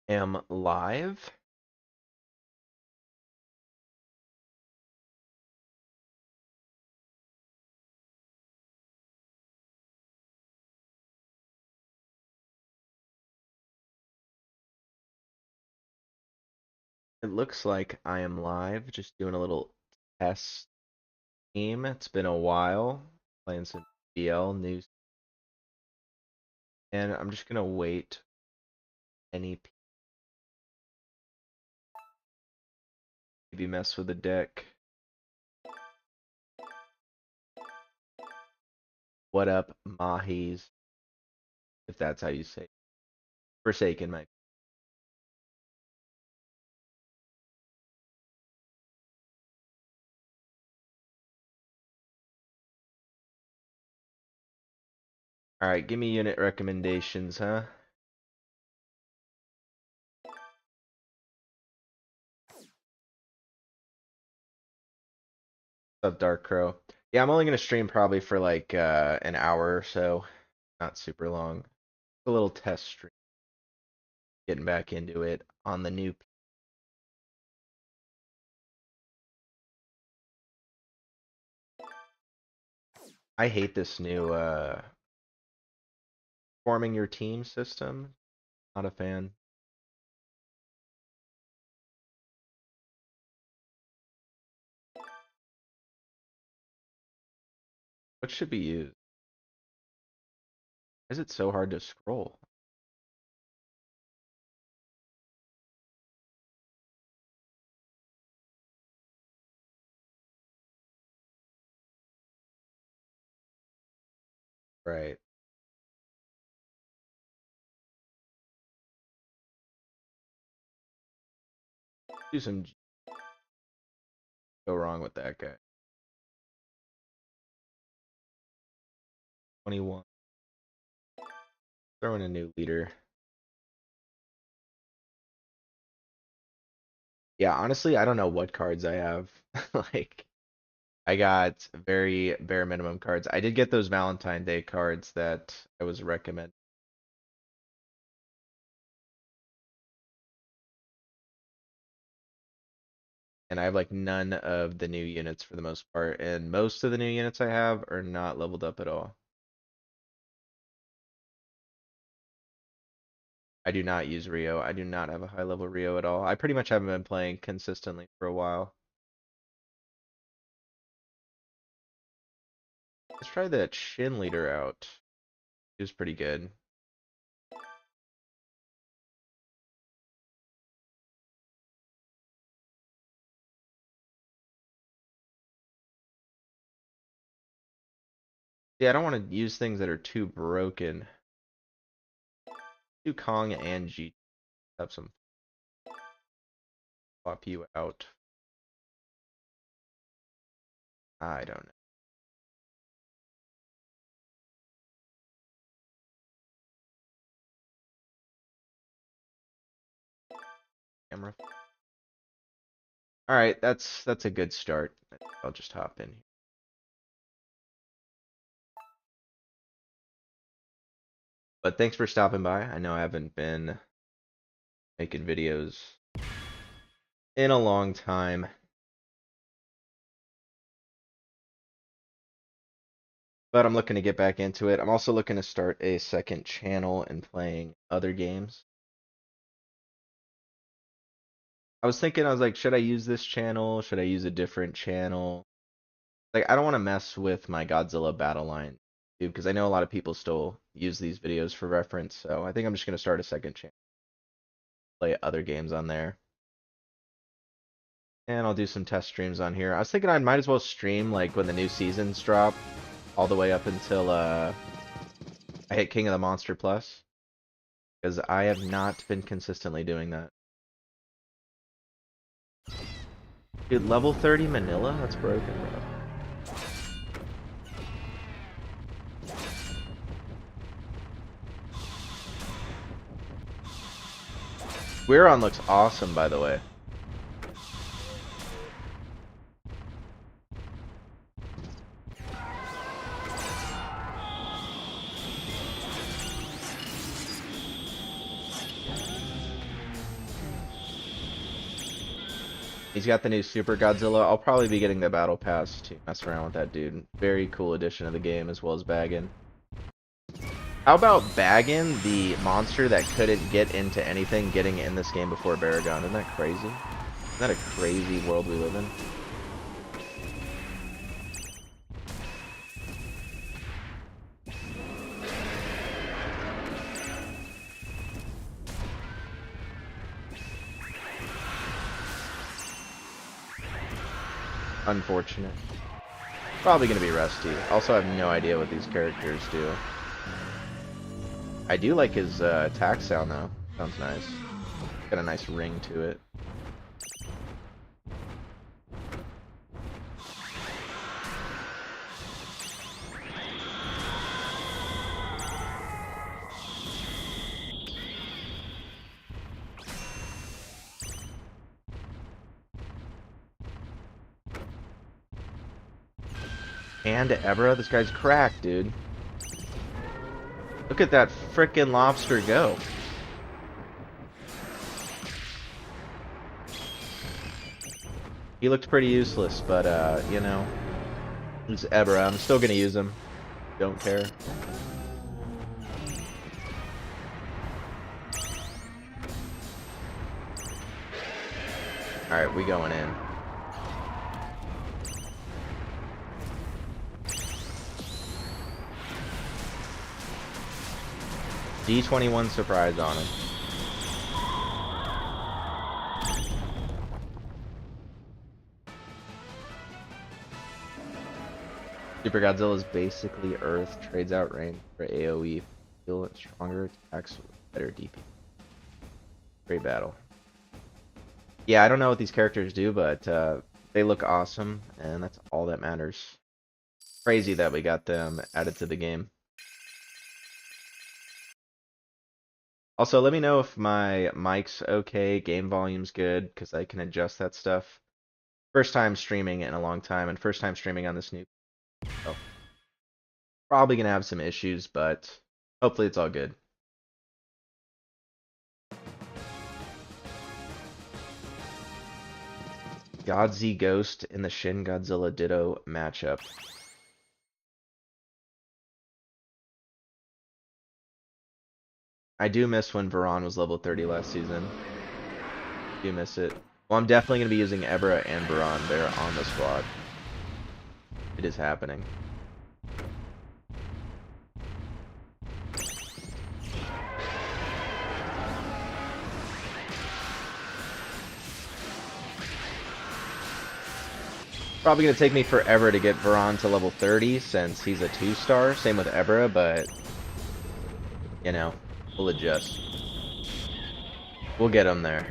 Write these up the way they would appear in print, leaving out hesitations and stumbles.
Am live. It looks like I am live, just doing a little test game. It's been a while playing some BL news, and I'm just gonna wait any maybe mess with the deck. What up, Mahis? If that's how you say it. Forsaken, my. All right, give me unit recommendations, huh? What's up, Dark Crow? Yeah, I'm only gonna stream probably for like an hour or so, not super long. A little test stream, getting back into it on the new. I hate this new forming your team system. Not a fan. What should be used? Why is it so hard to scroll? Right. Do some go wrong with that guy. 21. Throw in a new leader. Yeah, honestly, I don't know what cards I have. Like, I got very bare minimum cards. I did get those Valentine Day cards that I was recommended. And I have like none of the new units for the most part. And most of the new units I have are not leveled up at all. I do not use Rio. I do not have a high level Rio at all. I pretty much haven't been playing consistently for a while. Let's try that Shin leader out. He was pretty good. Yeah, I don't want to use things that are too broken. Do Kong and G. Have some swap you out. I don't know. Camera. All right, that's a good start. I'll just hop in. But thanks for stopping by. I know I haven't been making videos in a long time. But I'm looking to get back into it. I'm also looking to start a second channel and playing other games. I was thinking, I was like, should I use this channel? Should I use a different channel? Like, I don't want to mess with my Godzilla battle line, dude, because I know a lot of people still use these videos for reference. So I think I'm just gonna start a second channel, play other games on there, and I'll do some test streams on here. I was thinking I might as well stream like when the new seasons drop, all the way up until I hit King of the Monster Plus, because I have not been consistently doing that. Dude, level 30 Manila? That's broken, bro. Weiron looks awesome, by the way. He's got the new Super Godzilla. I'll probably be getting the Battle Pass to mess around with that dude. Very cool addition of the game, as well as Baggin. How about Baggin, the monster that couldn't get into anything, getting in this game before Baragon? Isn't that crazy? Isn't that a crazy world we live in? Unfortunate. Probably gonna be rusty. Also, I have no idea what these characters do. I do like his attack sound though. Sounds nice. Got a nice ring to it. And Ebra, this guy's cracked, dude. Look at that frickin' lobster go. He looked pretty useless, but you know, it's Ebra. I'm still gonna use him. Don't care. Alright, we going in. D21 surprise on him. Super Godzilla is basically Earth, trades out range for AoE, feel stronger attacks with better DP. Great battle. Yeah, I don't know what these characters do, but they look awesome, and that's all that matters. Crazy that we got them added to the game. Also, let me know if my mic's okay, game volume's good, because I can adjust that stuff. First time streaming in a long time, and first time streaming on this new. So, probably gonna have some issues, but hopefully it's all good. Godzi Ghost in the Shin Godzilla Ditto matchup. I do miss when Varan was level 30 last season. Do miss it. Well, I'm definitely going to be using Ebra and Varan. They're on the squad. It is happening. Probably going to take me forever to get Varan to level 30 since he's a 2-star. Same with Ebra, but you know, we'll adjust. We'll get him there.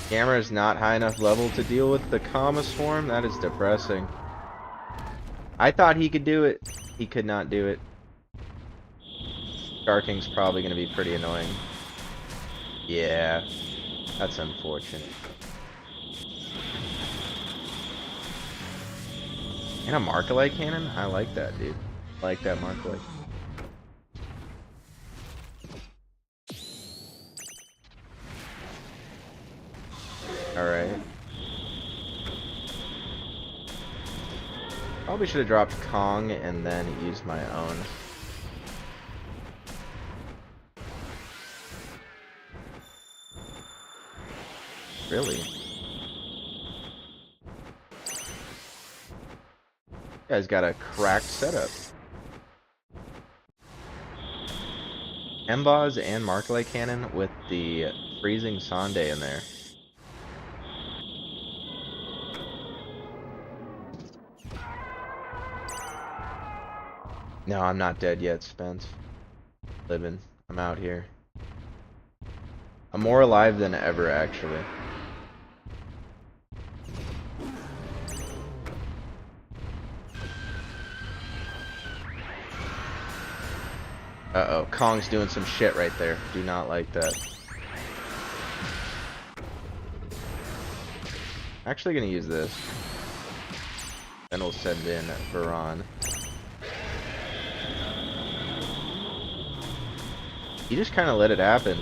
Camera is not high enough level to deal with the Kama Swarm. That is depressing. I thought he could do it. He could not do it. Star King's probably going to be pretty annoying. Yeah, that's unfortunate. And a Markalite cannon? I like that, dude. I like that Markalite. Alright. Probably should have dropped Kong and then used my own. Really? You guys got a cracked setup. Embaz and Markalite cannon with the freezing Sonde in there. No, I'm not dead yet, Spence. Living. I'm out here. I'm more alive than ever, actually. Uh-oh, Kong's doing some shit right there. Do not like that. Actually gonna use this. Then we'll send in Varan. He just kind of let it happen.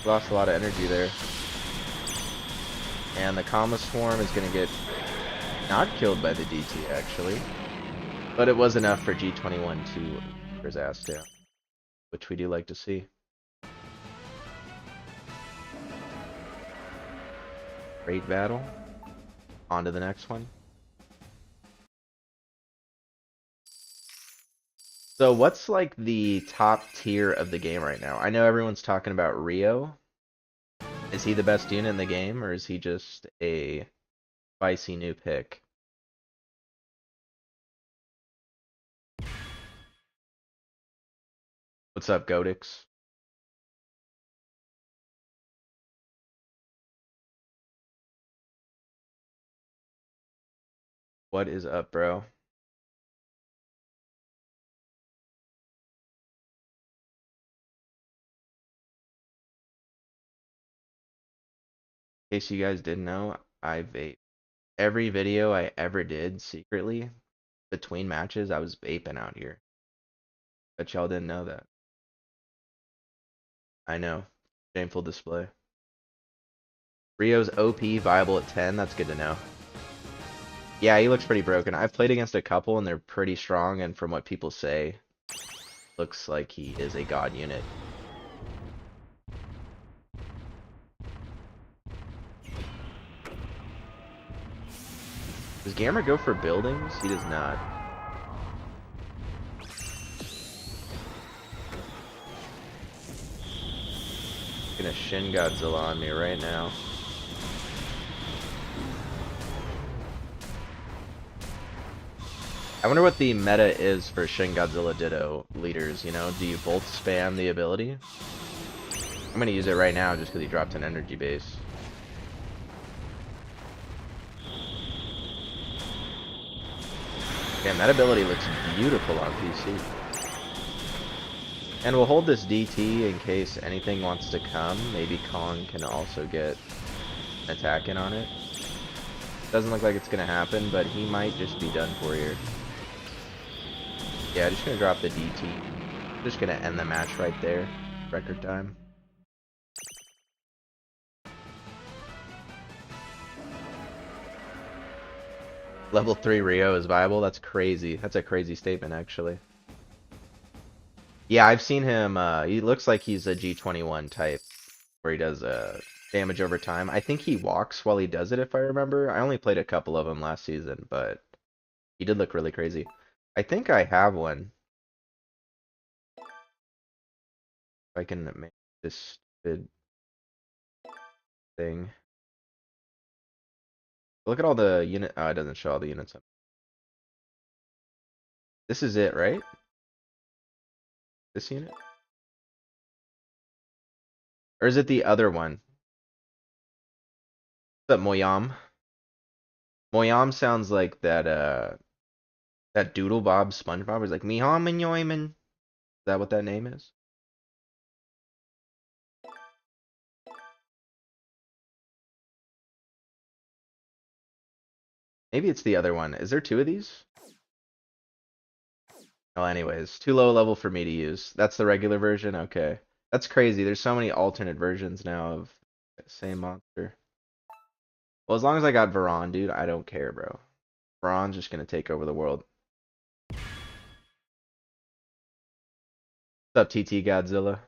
Lost a lot of energy there. And the Kama Swarm is going to get not killed by the DT, actually. But it was enough for G21 to put his ass down, which we do like to see. Great battle. On to the next one. So what's like the top tier of the game right now? I know everyone's talking about Rio. Is he the best unit in the game, or is he just a spicy new pick? What's up, Godix? What is up, bro? In case you guys didn't know, I vape. Every video I ever did secretly between matches, I was vaping out here. Bet y'all didn't know that. I know. Shameful display. Rio's OP viable at 10. That's good to know. Yeah, he looks pretty broken. I've played against a couple and they're pretty strong, and from what people say, looks like he is a god unit. Does Gamera go for buildings? He does not. Gonna Shin Godzilla on me right now. I wonder what the meta is for Shin Godzilla Ditto leaders, you know? Do you both spam the ability? I'm gonna use it right now just because he dropped an energy base. Damn, that ability looks beautiful on PC. And we'll hold this DT in case anything wants to come. Maybe Kong can also get an attack in on it. Doesn't look like it's gonna happen, but he might just be done for here. Yeah, just gonna drop the DT. Just gonna end the match right there. Record time. Level 3 Rio is viable? That's crazy. That's a crazy statement, actually. Yeah, I've seen him. He looks like he's a G21 type, where he does damage over time. I think he walks while he does it, if I remember. I only played a couple of them last season, but he did look really crazy. I think I have one. If I can make this stupid thing. Look at all the unit. Oh, it doesn't show all the units. This is it, right? This unit? Or is it the other one? What's up, Moyam? Moyam sounds like that Doodle Bob SpongeBob is like Miham and Yoiman. Is that what that name is? Maybe it's the other one. Is there two of these? Oh, anyways, too low level for me to use. That's the regular version? Okay. That's crazy. There's so many alternate versions now of the same monster. Well, as long as I got Varan, dude, I don't care, bro. Varan's just gonna take over the world. What's up, TT Godzilla?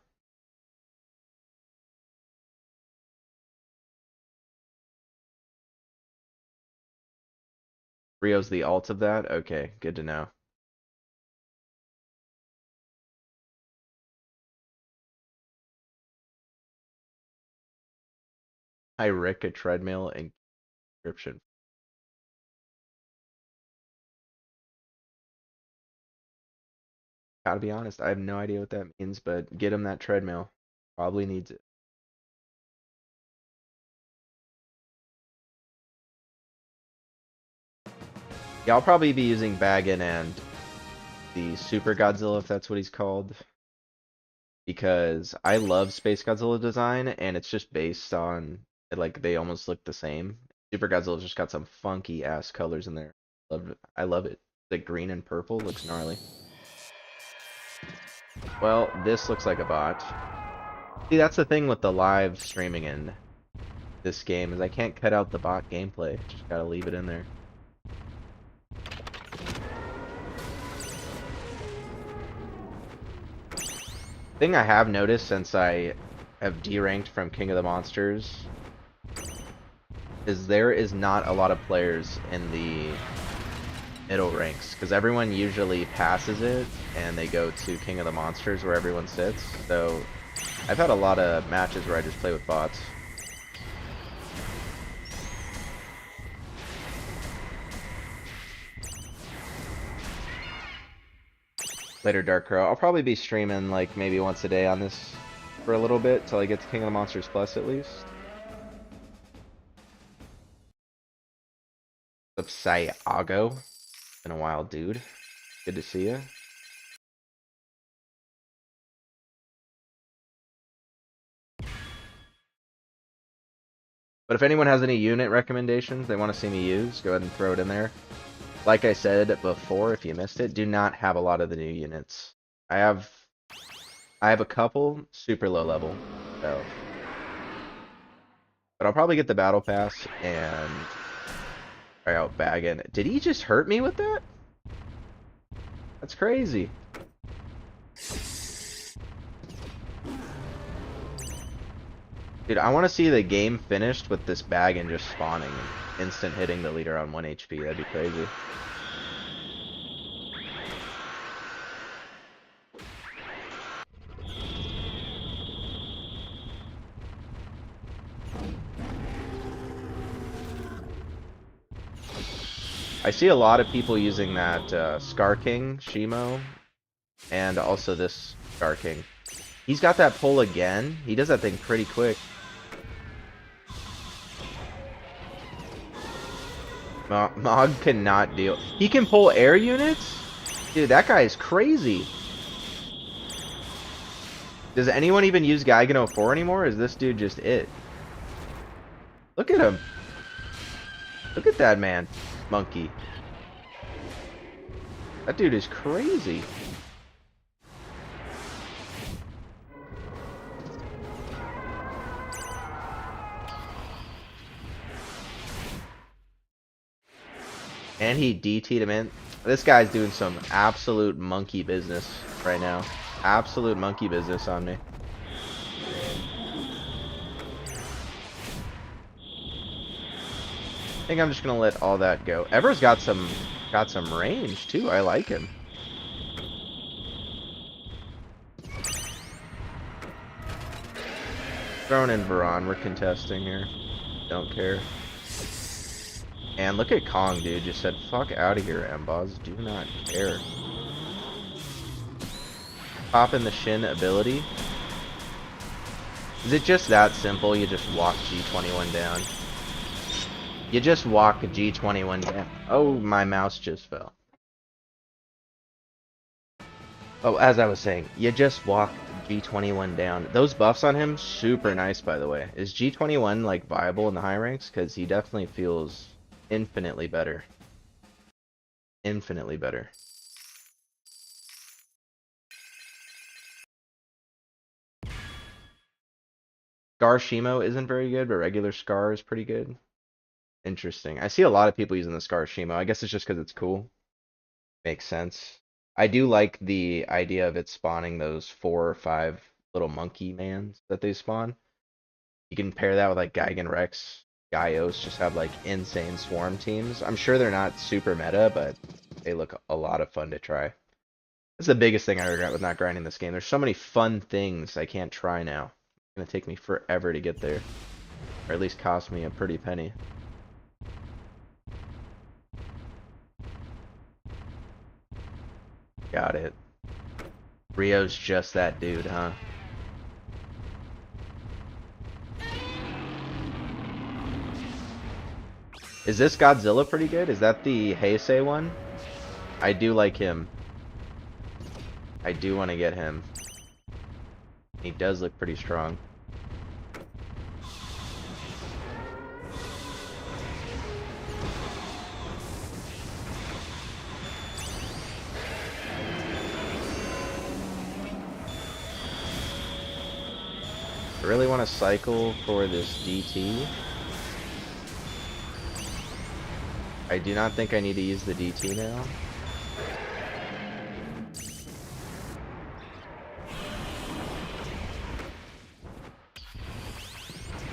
Rio's the alt of that? Okay, good to know. Hi, Rick, a treadmill and inscription. Gotta be honest, I have no idea what that means, but get him that treadmill. Probably needs it. Yeah, I'll probably be using Baggin and the Super Godzilla, if that's what he's called. Because I love Space Godzilla design, and it's just based on, like, they almost look the same. Super Godzilla's just got some funky ass colors in there. I love it. The green and purple looks gnarly. Well, this looks like a bot. See, that's the thing with the live streaming in this game is I can't cut out the bot gameplay. Just gotta leave it in there. Thing I have noticed since I have D-ranked from King of the Monsters is there is not a lot of players in the middle ranks because everyone usually passes it and they go to King of the Monsters where everyone sits. So I've had a lot of matches where I just play with bots. Later, Dark Crow. I'll probably be streaming like maybe once a day on this for a little bit till I get to King of the Monsters Plus at least. What's up, Sayago? Been a while, dude. Good to see you. But if anyone has any unit recommendations they want to see me use, go ahead and throw it in there. Like I said before, if you missed it, do not have a lot of the new units. I have a couple super low level, so. But I'll probably get the battle pass and try out bagging. Did he just hurt me with that? That's crazy. Dude, I want to see the game finished with this bag and just spawning and instant hitting the leader on 1 HP. That'd be crazy. I see a lot of people using that Scar King Shimo and also this Scar King. He's got that pull again. He does that thing pretty quick. Mog cannot deal. He can pull air units? Dude, that guy is crazy. Does anyone even use Gaigan 04 anymore? Or is this dude just it? Look at him. Look at that man. Monkey. That dude is crazy. And he DT'd him in. This guy's doing some absolute monkey business right now. Absolute monkey business on me. I think I'm just gonna let all that go. Ever's got some range too. I like him. Throwing in Varan. We're contesting here. Don't care. And look at Kong, dude. Just said, fuck out of here, Mboz. Do not care. Pop in the Shin ability. Is it just that simple? You just walk G21 down. You just walk G21 down. Oh, my mouse just fell. Oh, as I was saying, you just walk G21 down. Those buffs on him, super nice, by the way. Is G21, like, viable in the high ranks? Because he definitely feels infinitely better. Infinitely better. Scar Shimo isn't very good, but regular Scar is pretty good. Interesting. I see a lot of people using the Scar Shimo. I guess it's just because it's cool. Makes sense. I do like the idea of it spawning those 4 or 5 little monkey mans that they spawn. You can pair that with like Gigan Rex, Gaios, just have like insane swarm teams. I'm sure they're not super meta, but they look a lot of fun to try. That's the biggest thing I regret with not grinding this game. There's so many fun things I can't try now. It's gonna take me forever to get there. Or at least cost me a pretty penny. Got it. Rio's just that dude, huh? Is this Godzilla pretty good? Is that the Heisei one? I do like him. I do want to get him. He does look pretty strong. really want to cycle for this DT. I do not think I need to use the DT now.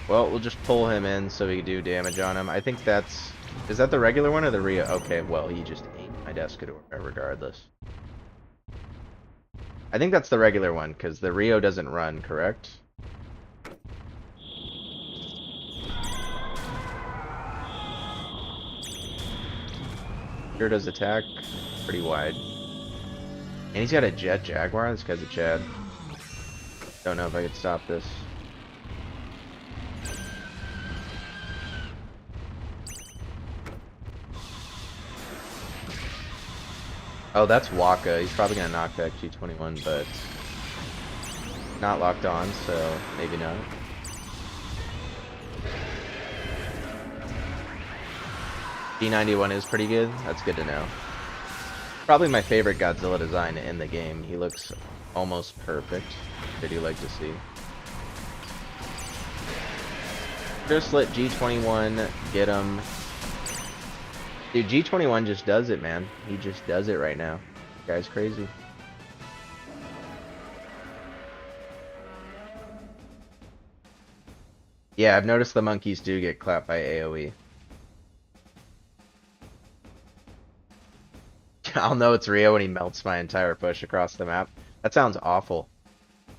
Well, we'll just pull him in so we can do damage on him. I think that's... Is that the regular one or the Rio? Okay, well, he just ate my Descador regardless. I think that's the regular one, because the Rio doesn't run, correct? Here does attack. Pretty wide. And he's got a Jet Jaguar. This guy's a Chad. Don't know if I could stop this. Oh, that's Waka. He's probably gonna knock back G21, but not locked on, so maybe not. G91 is pretty good. That's good to know. Probably my favorite Godzilla design in the game. He looks almost perfect. I do like to see. Just let G21 get him. Dude, G21 just does it, man. He just does it right now. The guy's crazy. Yeah, I've noticed the monkeys do get clapped by AoE. I'll know it's Rio when he melts my entire push across the map. That sounds awful.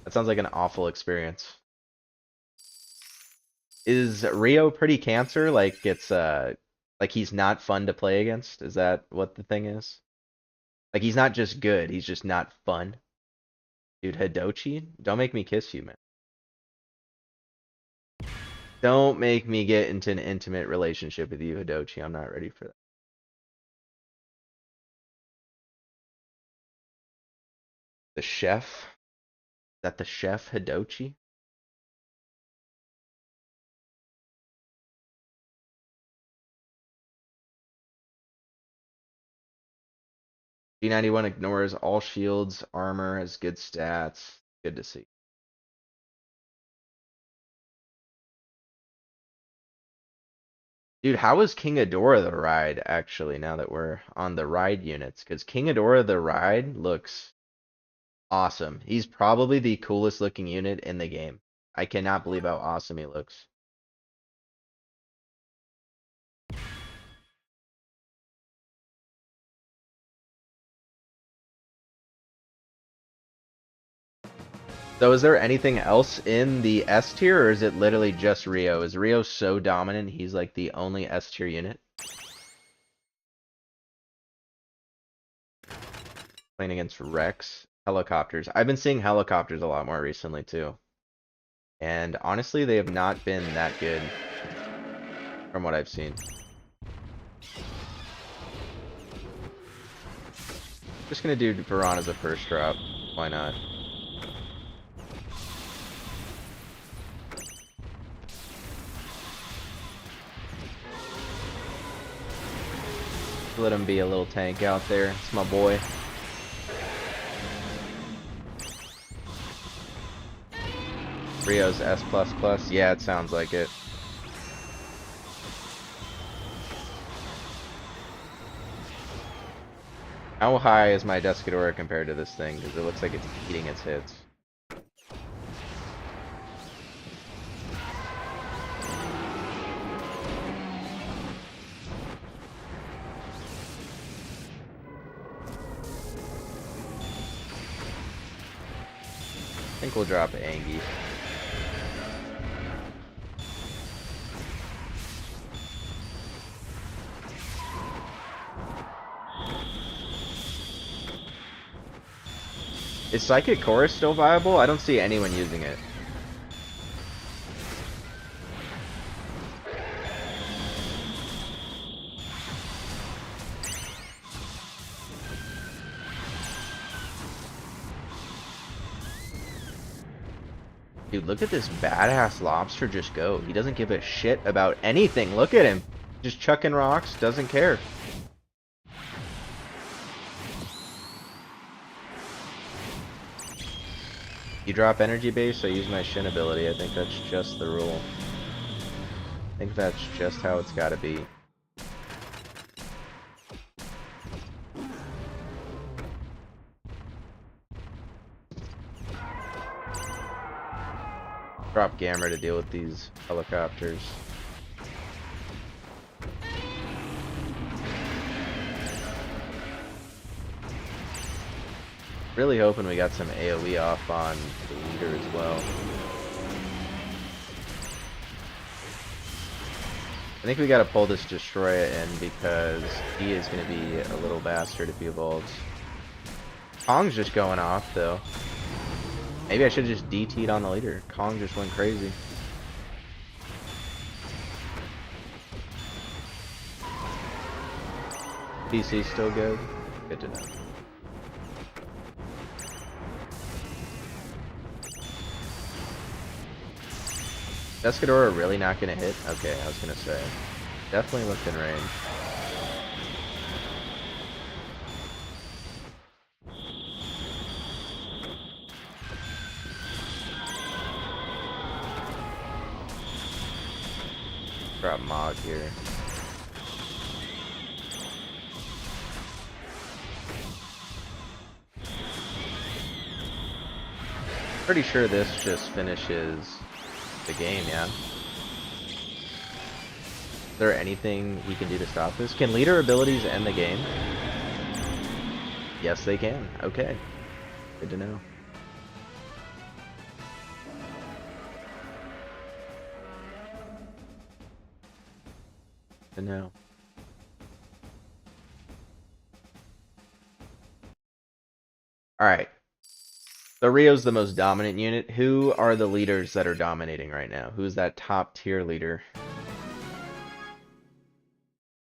That sounds like an awful experience. Is Rio pretty cancer? Like it's like he's not fun to play against? Is that what the thing is? Like he's not just good, he's just not fun. Dude, Hidochi? Don't make me kiss you, man. Don't make me get into an intimate relationship with you, Hidochi. I'm not ready for that. The chef? Is that the chef, Hidochi? G91 ignores all shields, armor, has good stats. Good to see. Dude, how is King Ghidorah the ride, actually, now that we're on the ride units? Because King Ghidorah the ride looks awesome. He's probably the coolest looking unit in the game. I cannot believe how awesome he looks. So is there anything else in the S tier, or is it literally just Rio? Is Rio so dominant, he's like the only S tier unit? Playing against Rex. Helicopters. I've been seeing helicopters a lot more recently, too. And honestly, they have not been that good from what I've seen. Just gonna do Varan as a first drop. Why not? Let him be a little tank out there. It's my boy. Rio's S++. Yeah, it sounds like it. How high is my Descadora compared to this thing? Because it looks like it's eating its hits. I think we'll drop Angie. Is Psychic Chorus still viable? I don't see anyone using it. Dude, look at this badass lobster just go. He doesn't give a shit about anything. Look at him. Just chucking rocks, doesn't care. You drop energy base, I use my Shin ability. I think that's just the rule. I think that's just how it's gotta be. Drop Gamma to deal with these helicopters. Really hoping we got some AoE off on the leader as well. I think we gotta pull this Destroyer in because he is gonna be a little bastard if he evolves. Kong's just going off though. Maybe I should have just DT'd on the leader. Kong just went crazy. PC still good? Good to know. Escadora really not gonna hit? Okay, I was gonna say. Definitely looked in range. Drop Mog here. Pretty sure this just finishes the game, yeah. Is there anything we can do to stop this? Can leader abilities end the game? Yes, they can. Okay. Good to know. Good to know. Alright. So Rio's the most dominant unit. Who are the leaders that are dominating right now? Who's that top tier leader?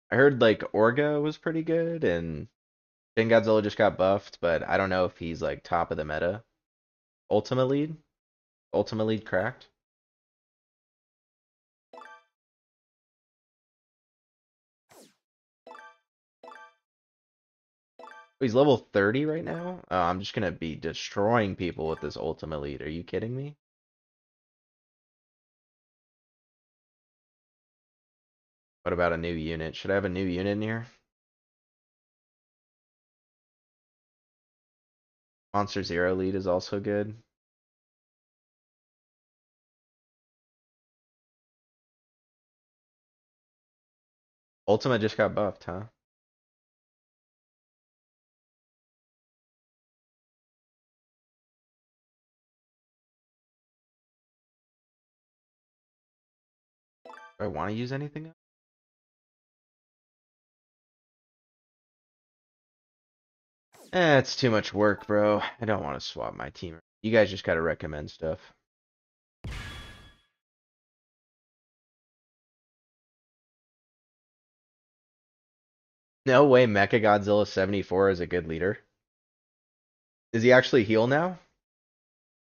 I heard like Orga was pretty good and Shin Godzilla just got buffed, but I don't know if he's like top of the meta. Ultimate lead? Ultimate lead cracked? Oh, he's level 30 right now? Oh, I'm just gonna be destroying people with this ultimate lead. Are you kidding me? What about a new unit? Should I have a new unit in here? Monster Zero lead is also good. Ultima just got buffed, huh? Do I want to use anything else? It's too much work, bro. I don't want to swap my team. You guys just gotta recommend stuff. No way Mechagodzilla 74 is a good leader. Is he actually heal now?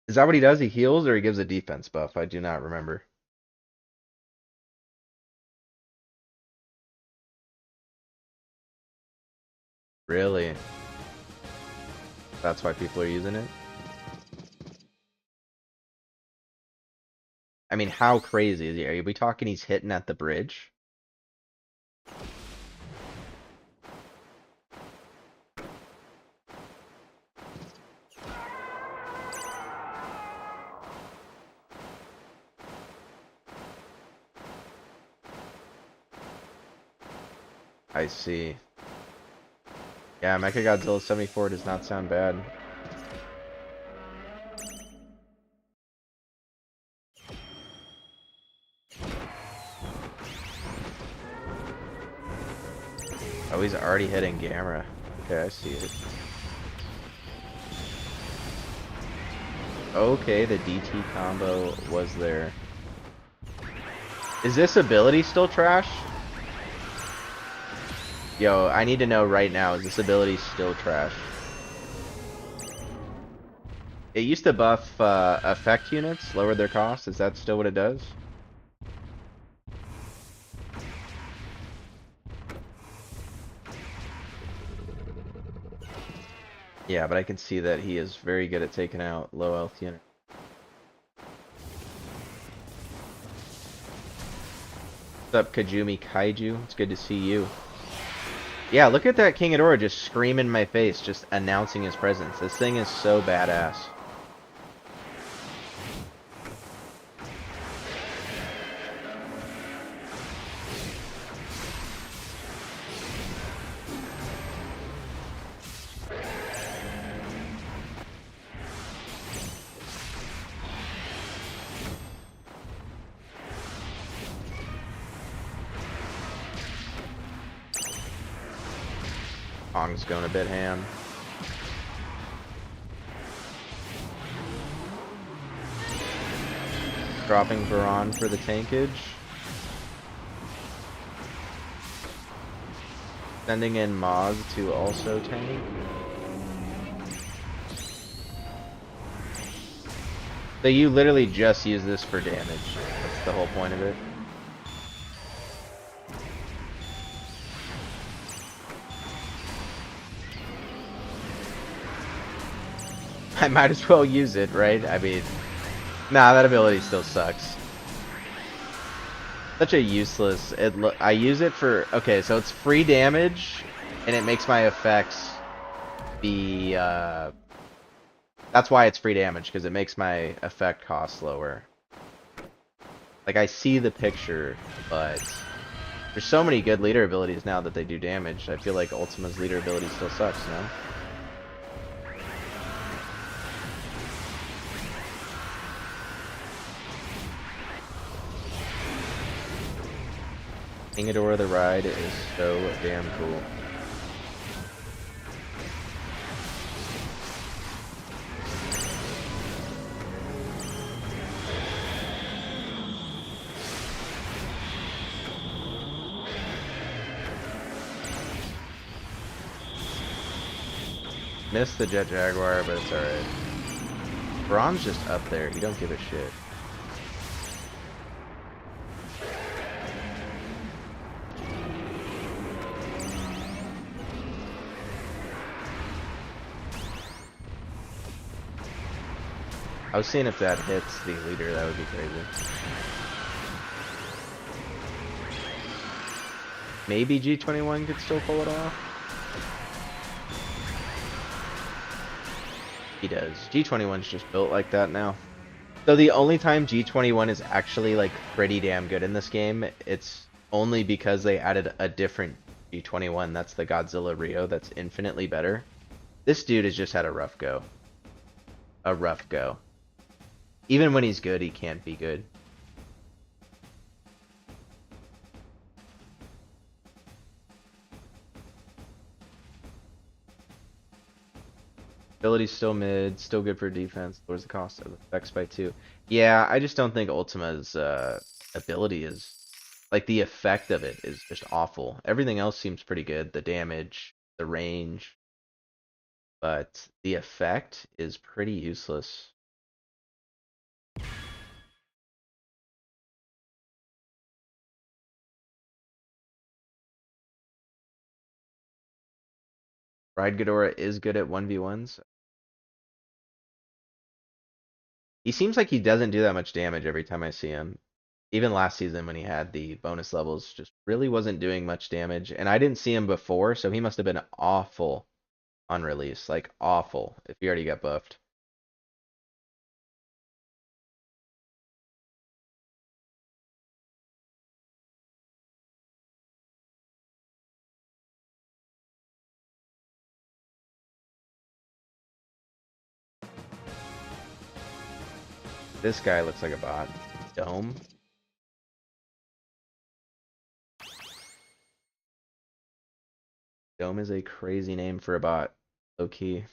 Is that what he does? He heals or he gives a defense buff? I do not remember. Really? That's why people are using it? I mean, how crazy is he? Are we talking he's hitting at the bridge? I see. Yeah, Mechagodzilla 74 does not sound bad. Oh, he's already hitting Gamera. Okay, I see it. Okay, the DT combo was there. Is this ability still trash? Yo, I need to know right now, is this ability still trash? It used to buff effect units, lower their cost. Is that still what it does? Yeah, but I can see that he is very good at taking out low health units. What's up, Kajumi Kaiju? It's good to see you. Yeah, look at that King Ghidorah just scream in my face, just announcing his presence. This thing is so badass. Kong's going a bit ham. Dropping Baron for the tankage. Sending in Mog to also tank. So you literally just use this for damage. That's the whole point of it. I might as well use it, right? I mean, nah, that ability still sucks. Such a useless. I use it for. Okay, so it's free damage, and it makes my effects be. That's why it's free damage, because it makes my effect cost lower. Like, I see the picture, but there's so many good leader abilities now that they do damage. I feel like Ultima's leader ability still sucks, no? King Ghidorah the ride is so damn cool. Missed the Jet Jaguar, but it's alright. Braun's just up there. He don't give a shit. I was seeing if that hits the leader, that would be crazy. Maybe G21 could still pull it off. He does. G21's just built like that now. So the only time G21 is actually like pretty damn good in this game, it's only because they added a different G21. That's the Godzilla Rio that's infinitely better. This dude has just had a rough go. A rough go. Even when he's good, he can't be good. Ability's still mid, still good for defense, lowers the cost of effects by 2. Yeah, I just don't think Ultima's ability is... Like, the effect of it is just awful. Everything else seems pretty good. The damage, the range. But the effect is pretty useless. Ride Ghidorah is good at 1v1s. He seems like he doesn't do that much damage every time I see him. Even last season when he had the bonus levels, just really wasn't doing much damage. And I didn't see him before, so he must have been awful on release. Like, awful, if he already got buffed. This guy looks like a bot. Dome? Dome is a crazy name for a bot. Low key.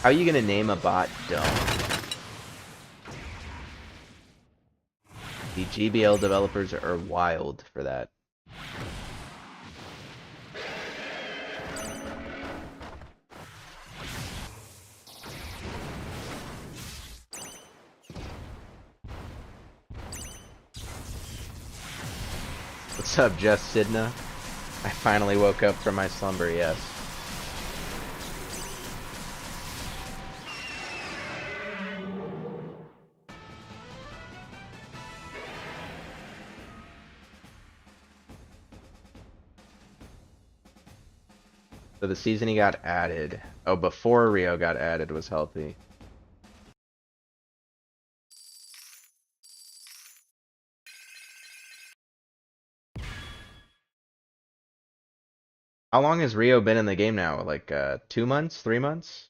How are you gonna name a bot Dome? The GBL developers are wild for that. What's up, Jess Sidna? I finally woke up from my slumber, yes. So the season he got added. Oh, before Rio got added was healthy. How long has Rio been in the game now? Like 2 months, 3 months?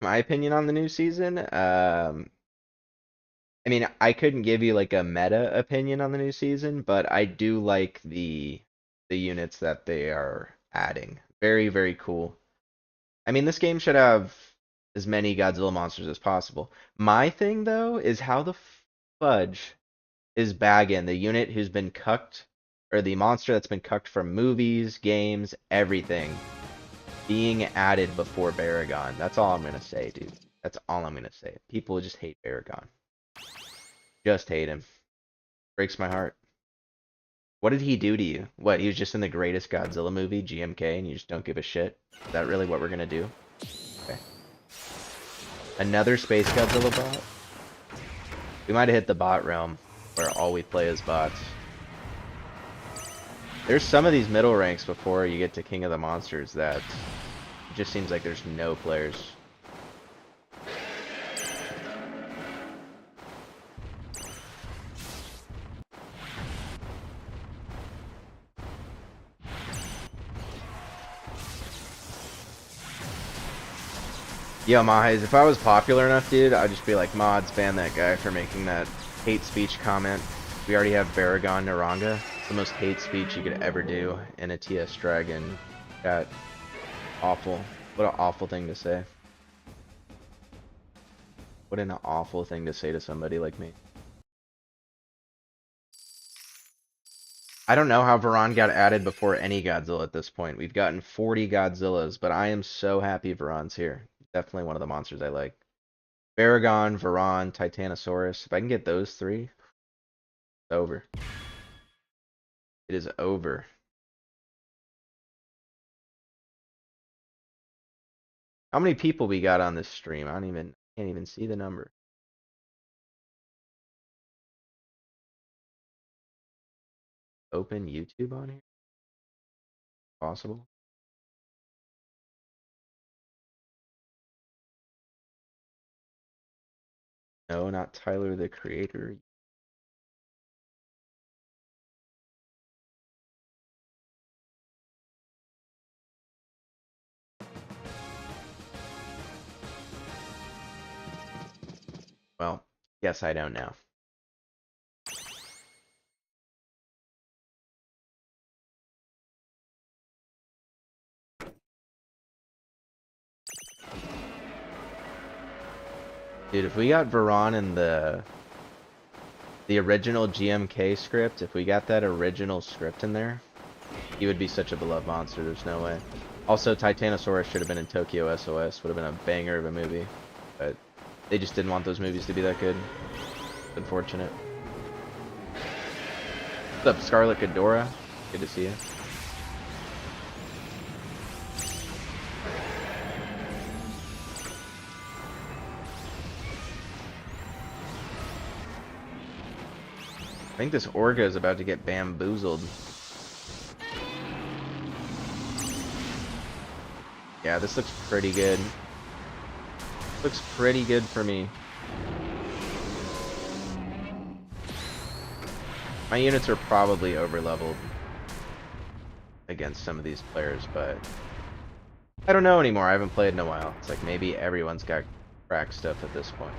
My opinion on the new season. I mean, I couldn't give you like a meta opinion on the new season, but I do like the units that they are adding. Very, very cool. I mean, this game should have as many Godzilla monsters as possible. My thing though is how the fudge is Baggin, the unit who's been cucked, or the monster that's been cucked from movies, games, everything, being added before Baragon. That's all I'm gonna say, dude. That's all I'm gonna say. People just hate Baragon. Just hate him. Breaks my heart. What did he do to you? What, he was just in the greatest Godzilla movie, GMK, and you just don't give a shit? Is that really what we're gonna do? Okay. Another Space Godzilla bot? We might have hit the bot realm, where all we play is bots. There's some of these middle ranks before you get to King of the Monsters that it just seems like there's no players. Yo, Mahes, if I was popular enough, dude, I'd just be like, mods, ban that guy for making that hate speech comment. We already have Baragon Naranga. It's the most hate speech you could ever do in a TS Dragon chat. Awful. What an awful thing to say. What an awful thing to say to somebody like me. I don't know how Varan got added before any Godzilla at this point. We've gotten 40 Godzillas, but I am so happy Varan's here. Definitely one of the monsters I like. Baragon, Varan, Titanosaurus. If I can get those three, it's over. It is over. How many people we got on this stream? Can't even see the number. Open YouTube on here? Possible? No, not Tyler the Creator. Well, guess I don't know. Dude, if we got Varan in the original GMK script, if we got that original script in there, he would be such a beloved monster, there's no way. Also, Titanosaurus should have been in Tokyo SOS, would have been a banger of a movie. But they just didn't want those movies to be that good. It's unfortunate. What's up, Scarlet Ghidorah? Good to see you. I think this Orga is about to get bamboozled. Yeah, this looks pretty good. Looks pretty good for me. My units are probably over-leveled against some of these players, but I don't know anymore. I haven't played in a while. It's like maybe everyone's got crack stuff at this point.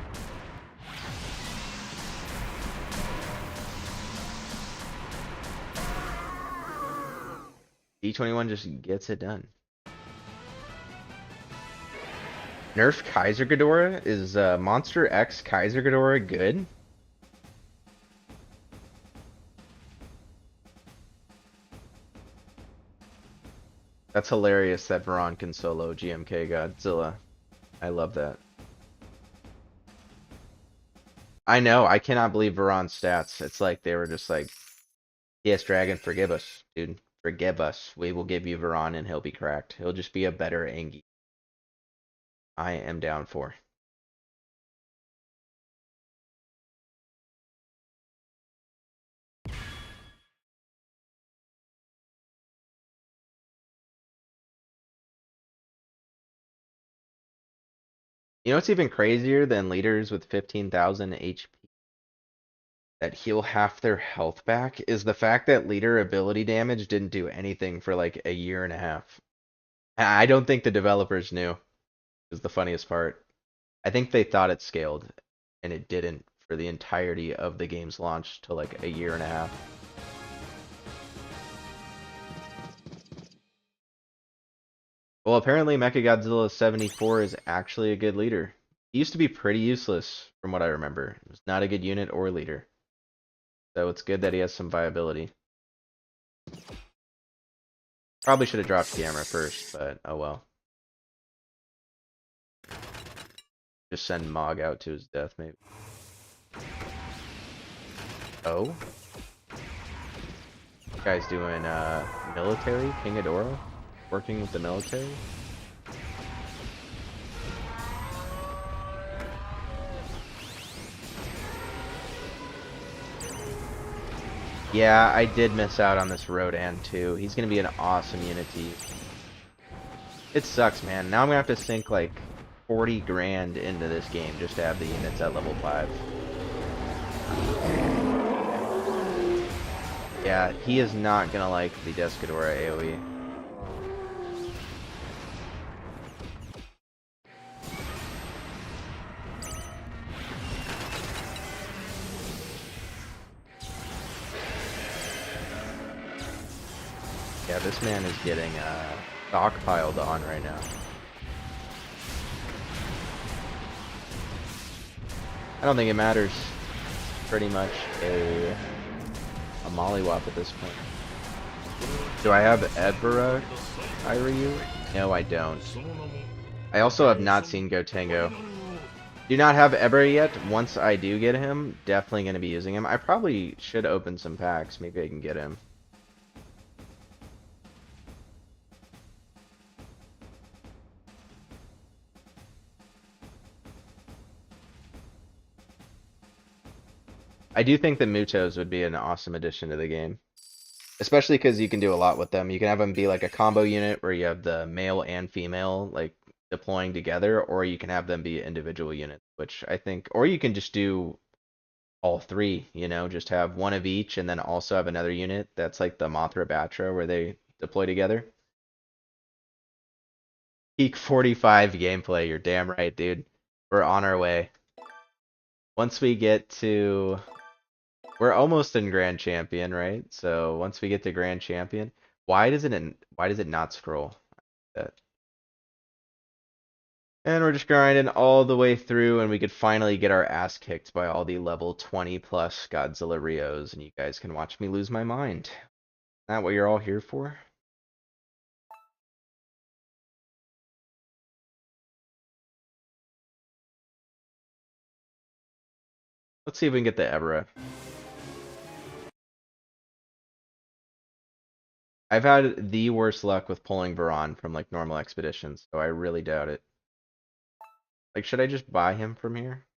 D21 just gets it done. Nerf Kaiser Ghidorah? Is Monster X Kaiser Ghidorah good? That's hilarious that Varan can solo GMK Godzilla. I love that. I know, I cannot believe Varan's stats. It's like they were just like, yes, Dragon, forgive us, dude. Forgive us. We will give you Varan and he'll be cracked. He'll just be a better Angie. I am down for. You know what's even crazier than leaders with 15,000 HP that heal half their health back is the fact that leader ability damage didn't do anything for like a year and a half. I don't think the developers knew, is the funniest part. I think they thought it scaled, and it didn't for the entirety of the game's launch to like a year and a half. Well, apparently Mechagodzilla 74 is actually a good leader. He used to be pretty useless, from what I remember. He was not a good unit or leader. So it's good that he has some viability. Probably should have dropped camera first, but oh well. Just send Mog out to his death, maybe. Oh? This guy's doing military, King Ghidorah? Working with the military? Yeah, I did miss out on this Rodan too. He's gonna be an awesome unit to use. It sucks, man. Now I'm gonna have to sink like 40 grand into this game just to have the units at level 5. Yeah, he is not gonna like the Descadora AoE. Yeah, this man is getting stockpiled on right now. I don't think it matters. Pretty much a mollywop at this point. Do I have Ebra Iryu? No, I don't. I also have not seen Gotengo. Do not have Ebra yet. Once I do get him, definitely going to be using him. I probably should open some packs. Maybe I can get him. I do think that Mutos would be an awesome addition to the game. Especially because you can do a lot with them. You can have them be like a combo unit where you have the male and female like deploying together, or you can have them be individual units, which I think, or you can just do all three, you know, just have one of each and then also have another unit that's like the Mothra Batra where they deploy together. Peak 45 gameplay, you're damn right, dude. We're on our way. Once we get to We're almost in Grand Champion, right? So once we get to Grand Champion, why does it not scroll? That. And we're just grinding all the way through, and we could finally get our ass kicked by all the level 20 plus Godzilla Rios, and you guys can watch me lose my mind. Isn't that what you're all here for? Let's see if we can get the Ebra. I've had the worst luck with pulling Varan from like normal expeditions, so I really doubt it. Like, should I just buy him from here?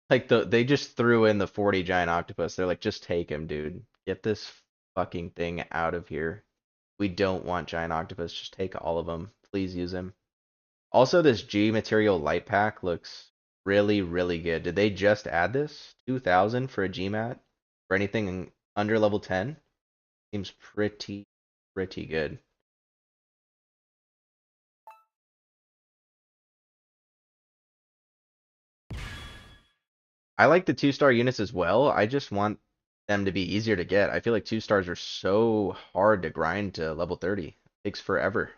Like they just threw in the 40 giant octopus. They're like, just take him, dude. Get this fucking thing out of here. We don't want giant octopus. Just take all of them. Please use him. Also, this G material light pack looks really, really good. Did they just add this? 2,000 for a GMAT? For anything under level 10? Seems pretty good. I like the 2-star units as well. I just want them to be easier to get. I feel like 2-stars are so hard to grind to level 30. It takes forever.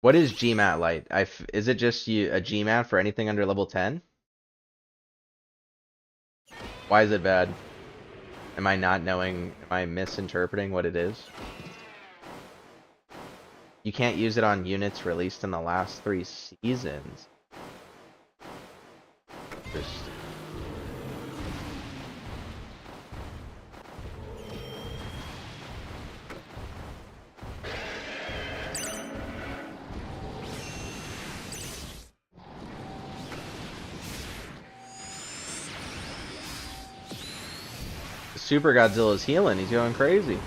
What is GMAT light? Is it just a GMAT for anything under level 10? Why is it bad? Am I not knowing? Am I misinterpreting what it is? You can't use it on units released in the last 3 seasons. Interesting. Super Godzilla's healing. He's going crazy.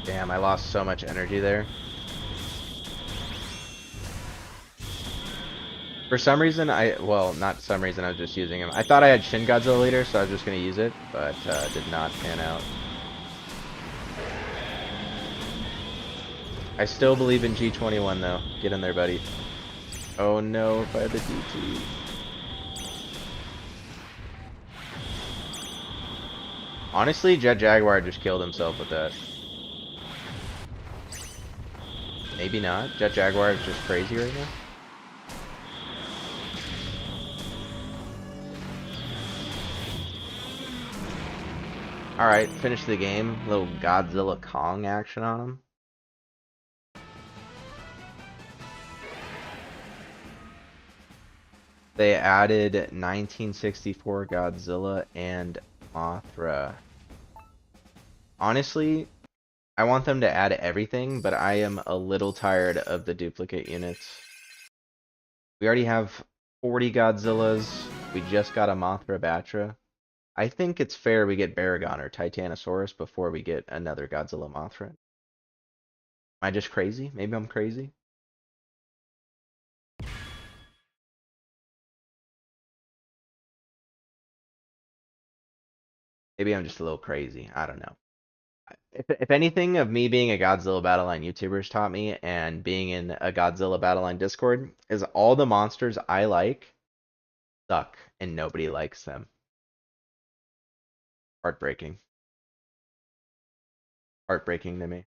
Damn, I lost so much energy there. For some reason, well, not some reason, I was just using him. I thought I had Shin Godzilla leader, so I was just going to use it, but did not pan out. I still believe in G21, though. Get in there, buddy. Oh no, if I had the DT. Honestly, Jet Jaguar just killed himself with that. Maybe not. Jet Jaguar is just crazy right now. Alright, finish the game. Little Godzilla Kong action on him. They added 1964 Godzilla and Mothra. Honestly, I want them to add everything, but I am a little tired of the duplicate units. We already have 40 Godzillas. We just got a Mothra Batra. I think it's fair we get Baragon or Titanosaurus before we get another Godzilla Mothra. Am I just crazy? Maybe I'm crazy. Maybe I'm just a little crazy. I don't know. If anything of me being a Godzilla Battleline YouTuber's taught me and being in a Godzilla Battleline Discord is all the monsters I like suck and nobody likes them. Heartbreaking. Heartbreaking to me.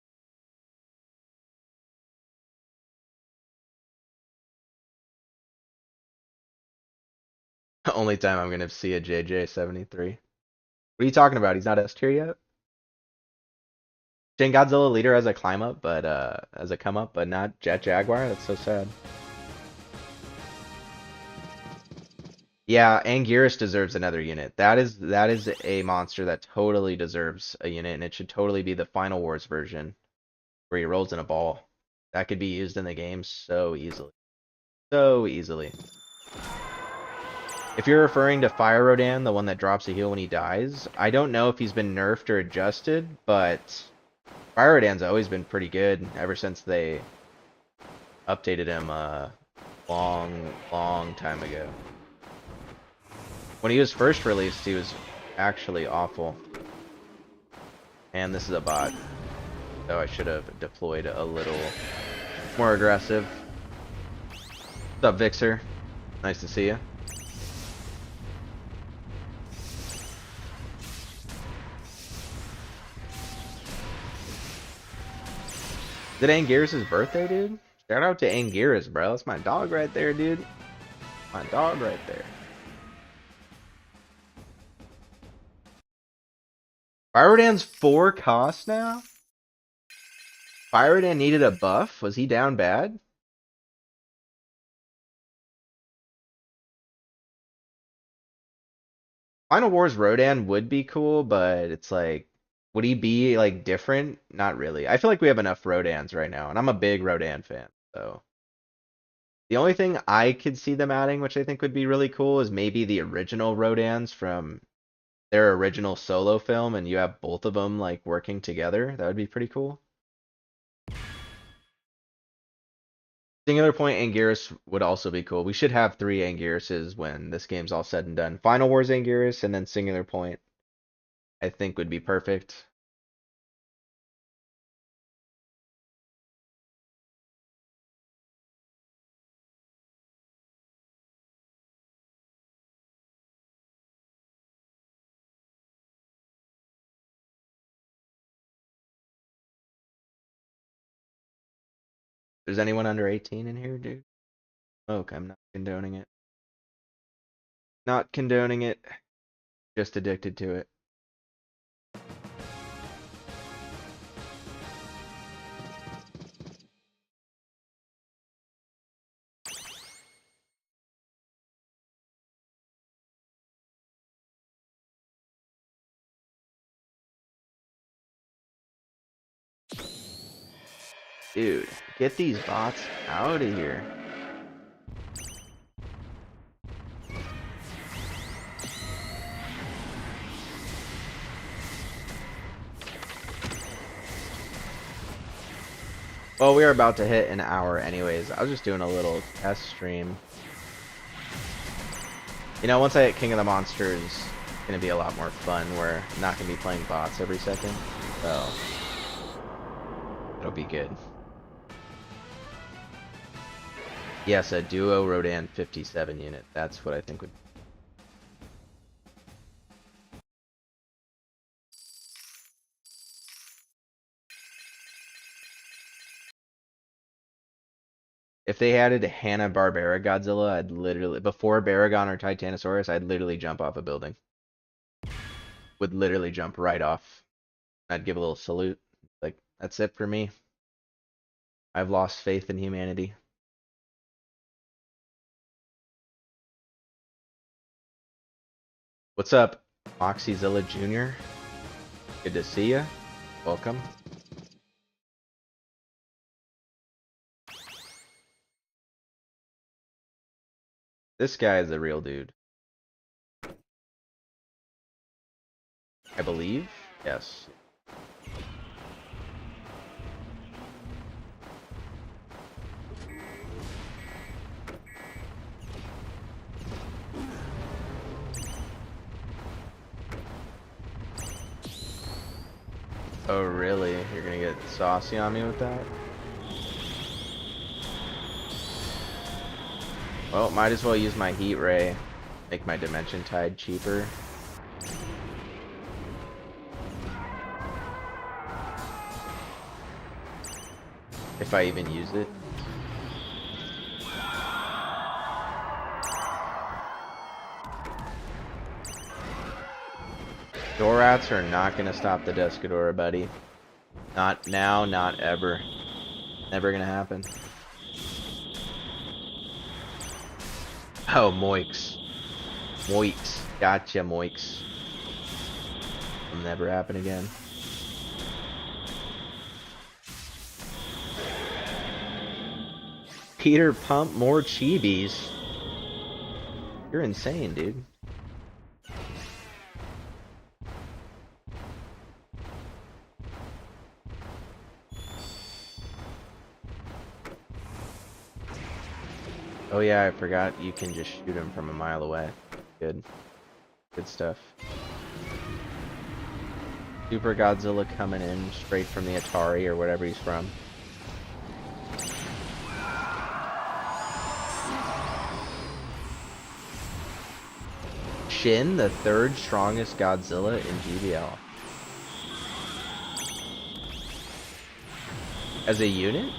Only time I'm gonna see a JJ73. What are you talking about? He's not S tier yet? Shin Godzilla leader as a climb up, but as a come up, but not Jet Jaguar? That's so sad. Yeah, Anguirus deserves another unit. That is a monster that totally deserves a unit, and it should totally be the Final Wars version where he rolls in a ball. That could be used in the game so easily. So easily. If you're referring to Fire Rodan, the one that drops a heal when he dies, I don't know if he's been nerfed or adjusted, but Fire Rodan's always been pretty good ever since they updated him a long time ago. When he was first released, he was actually awful. And this is a bot, so I should have deployed a little more aggressive. What's up, Vixer? Nice to see you. Is it Anguirus' birthday, dude? Shout out to Anguirus, bro. That's my dog right there, dude. My dog right there. Fire Rodan's 4 cost now? Fire Rodan needed a buff? Was he down bad? Final Wars Rodan would be cool, but it's like, would he be like different? Not really. I feel like we have enough Rodans right now, and I'm a big Rodan fan, so. The only thing I could see them adding, which I think would be really cool, is maybe the original Rodans from their original solo film, and you have both of them like working together. That would be pretty cool. Singular Point Anguirus would also be cool. We should have 3 Anguiruses when this game's all said and done. Final Wars Anguirus and then Singular Point, I think would be perfect. Is anyone under 18 in here, dude? Okay, I'm not condoning it. Not condoning it. Just addicted to it. Dude, get these bots out of here. Well, we are about to hit an hour anyways. I was just doing a little test stream. You know, once I hit King of the Monsters, it's gonna be a lot more fun. We're not gonna be playing bots every second, so it'll be good. Yes, a duo Rodan 57 unit. That's what I think would. If they added Hanna-Barbera Godzilla, I'd literally, before Baragon or Titanosaurus, I'd literally jump off a building. Would literally jump right off. I'd give a little salute. Like, that's it for me. I've lost faith in humanity. What's up, Moxyzilla Jr.? Good to see ya. Welcome. This guy is a real dude. I believe? Yes. Oh, really? You're gonna get saucy on me with that? Well, might as well use my heat ray. Make my dimension tide cheaper. If I even use it. Dorats are not gonna stop the Descadora, buddy. Not now, not ever. Never gonna happen. Oh, Moix. Moix. Gotcha, Moix. Will never happen again. Peter pump more chibis. You're insane, dude. Oh yeah, I forgot you can just shoot him from a mile away. Good. Good stuff. Super Godzilla coming in straight from the Atari or whatever he's from. Shin, the third strongest Godzilla in GBL. As a unit?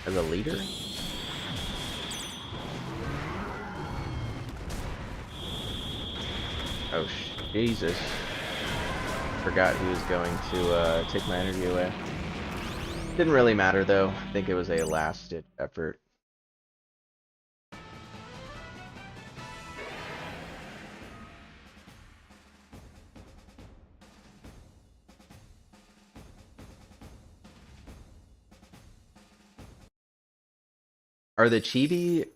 As a leader? Oh, Jesus. Forgot he was going to take my energy away. Didn't really matter, though. I think it was a last-ditch effort. Are the Chibi...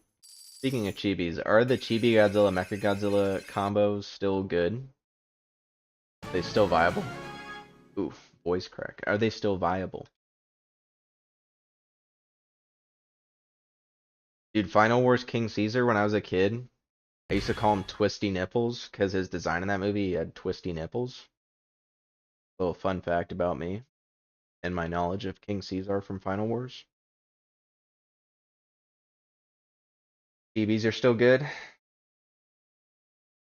Speaking of Chibis, are the Chibi Godzilla Mecha Godzilla combos still good? Are they still viable? Ooh, voice crack. Are they still viable? Dude, Final Wars King Caesar, when I was a kid, I used to call him Twisty Nipples because his design in that movie, he had twisty nipples. Little fun fact about me and my knowledge of King Caesar from Final Wars. Chibis are still good.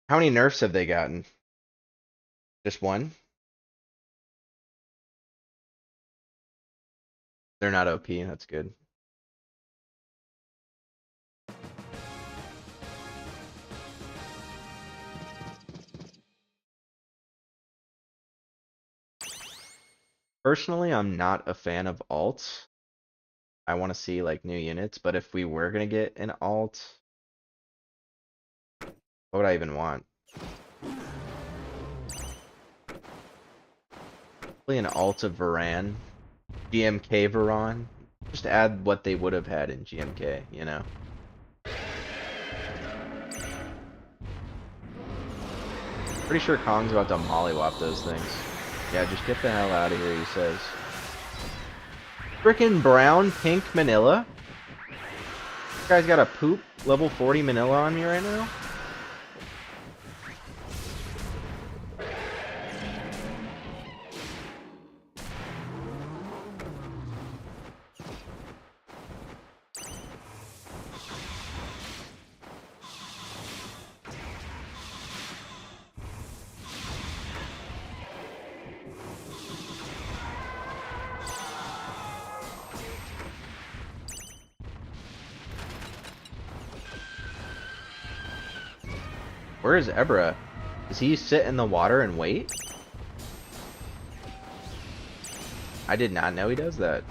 How many nerfs have they gotten? Just one? They're not OP, that's good. Personally, I'm not a fan of alts. I want to see like new units, but if we were gonna get an alt, what would I even want? Probably an alt of Varan, GMK Varan. Just add what they would have had in GMK, you know? Pretty sure Kong's about to mollywop those things. Yeah, just get the hell out of here, he says. Frickin' brown pink Manila. This guy's got a poop level 40 Manila on me right now. Where is Ebra? Does he sit in the water and wait? I did not know he does that.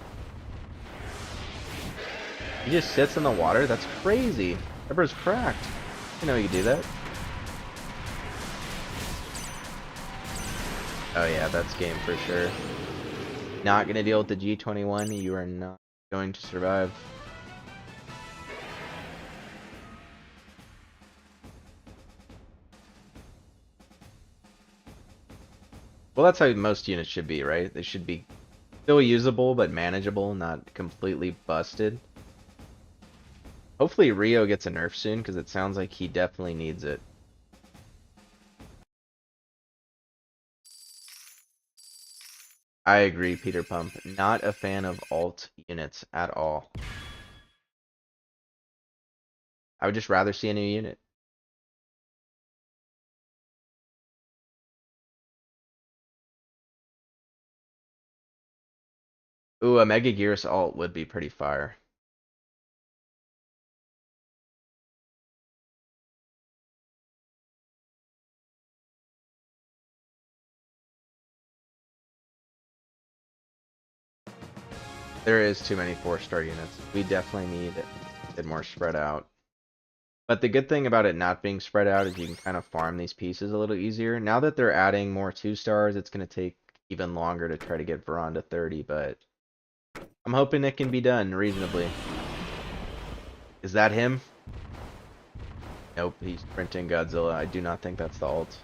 He just sits in the water? That's crazy. Ebra's cracked. I didn't know he could do that. Oh yeah, that's game for sure. Not gonna deal with the G21. You are not going to survive. Well, that's how most units should be, right? They should be still usable, but manageable, not completely busted. Hopefully Rio gets a nerf soon, because it sounds like he definitely needs it. I agree, Peter Pump. Not a fan of alt units at all. I would just rather see a new unit. Ooh, a Mega Gearus alt would be pretty fire. There is too many 4-star units. We definitely need it more spread out. But the good thing about it not being spread out is you can kind of farm these pieces a little easier. Now that they're adding more 2-stars, it's going to take even longer to try to get Veron to 30, but I'm hoping it can be done reasonably. Is that him? Nope, he's printing Godzilla. I do not think that's the ult.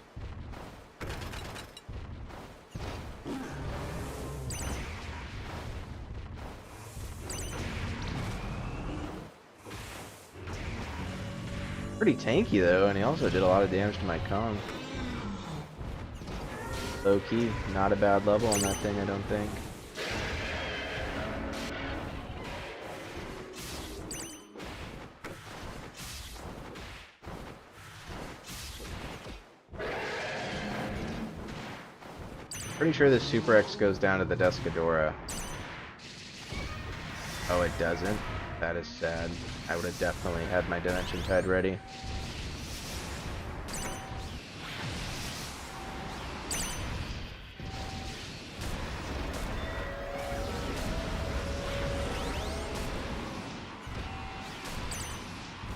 Pretty tanky though, and he also did a lot of damage to my Kong. Low key, not a bad level on that thing, I don't think. Pretty sure this Super X goes down to the Descadora. Oh, it doesn't? That is sad. I would have definitely had my Dimension Tide ready.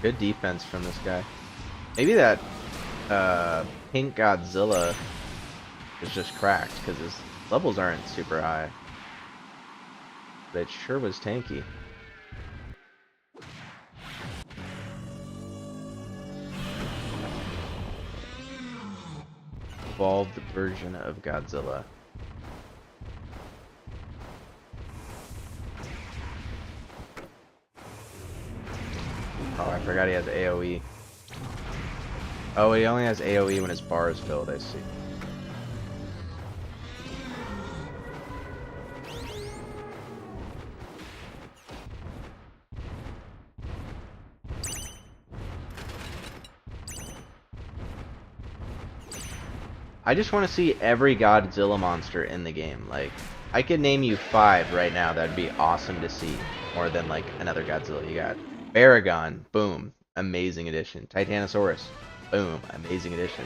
Good defense from this guy. Maybe that pink Godzilla is just cracked because his levels aren't super high. But it sure was tanky. Evolved version of Godzilla. Oh, I forgot he has AoE. Oh, he only has AoE when his bar is filled, I see. I just want to see every Godzilla monster in the game. Like, I could name you 5 right now. That'd be awesome to see. More than, like, another Godzilla. You got Baragon. Boom. Amazing addition. Titanosaurus. Boom. Amazing addition.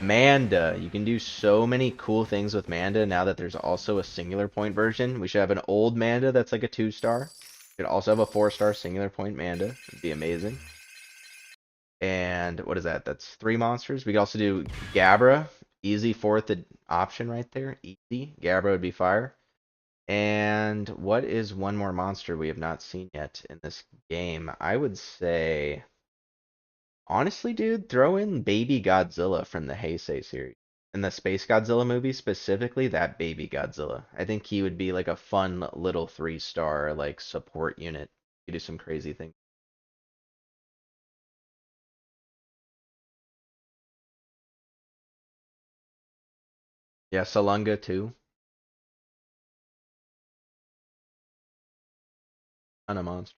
Manda. You can do so many cool things with Manda now that there's also a singular point version. We should have an old Manda that's like a 2-star. We could also have a 4-star singular point Manda. It'd be amazing. And what is that? That's 3 monsters. We could also do Gabra. Easy 4th option right there. Easy. Gabra would be fire. And what is one more monster we have not seen yet in this game? I would say, honestly, dude, throw in Baby Godzilla from the Heisei series. In the Space Godzilla movie, specifically that baby Godzilla. I think he would be like a fun little 3-star like support unit. You do some crazy things. Yeah, Salunga too. Ton of monster.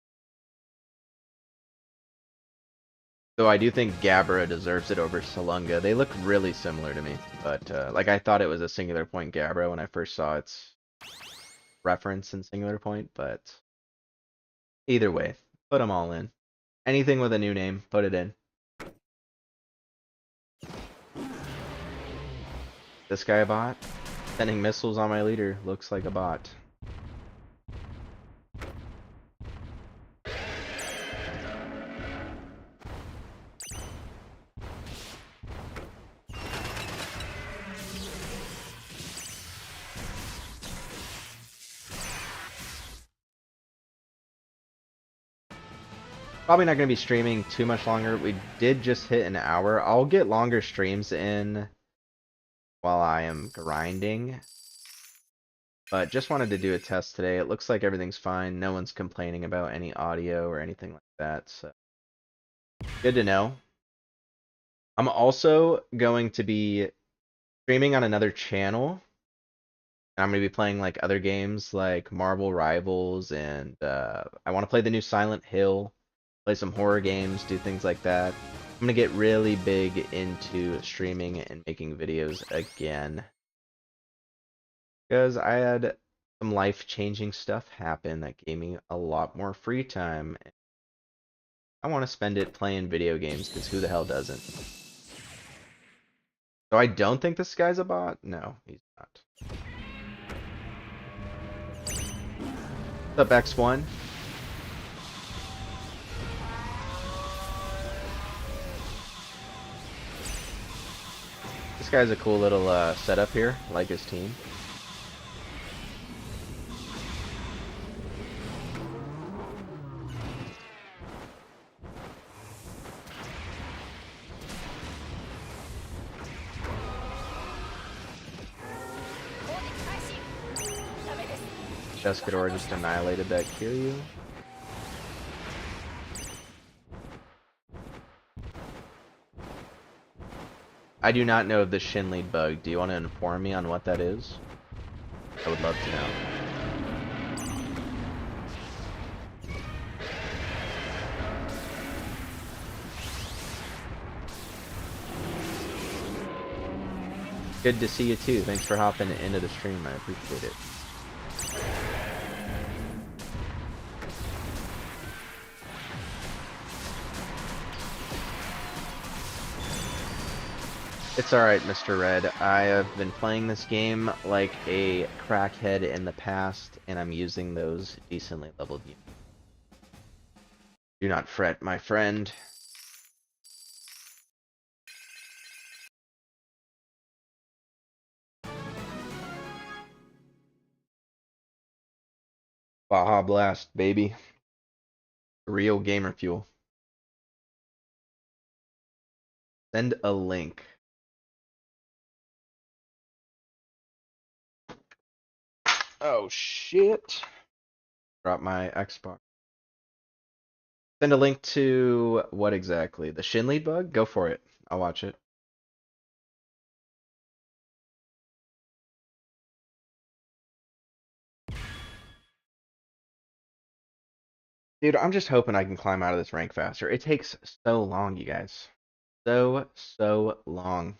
Though I do think Gabra deserves it over Salunga. They look really similar to me, but like I thought it was a singular point Gabra when I first saw its reference in singular point, but either way, put them all in. Anything with a new name, put it in. This guy a bot? Sending missiles on my leader looks like a bot. Probably not going to be streaming too much longer. We did just hit an hour. I'll get longer streams in while I am grinding. But just wanted to do a test today. It looks like everything's fine. No one's complaining about any audio or anything like that. So good to know. I'm also going to be streaming on another channel. I'm going to be playing like other games like Marvel Rivals, and I want to play the new Silent Hill, play some horror games, do things like that. I'm going to get really big into streaming and making videos again, because I had some life-changing stuff happen that gave me a lot more free time. I want to spend it playing video games, because who the hell doesn't? So I don't think this guy's a bot. No, he's not. What's up, X1? This guy's a cool little setup here. I like his team. Pescador just annihilated that Kiryu. I do not know of the shin lead bug. Do you want to inform me on what that is? I would love to know. Good to see you too. Thanks for hopping into the stream. I appreciate it. It's alright, Mr. Red. I have been playing this game like a crackhead in the past, and I'm using those decently leveled units. Do not fret, my friend. Baja Blast, baby. Real gamer fuel. Send a link. Oh shit. Drop my Xbox. Send a link to what exactly? The shin lead bug? Go for it. I'll watch it. Dude, I'm just hoping I can climb out of this rank faster. It takes so long, you guys. So long.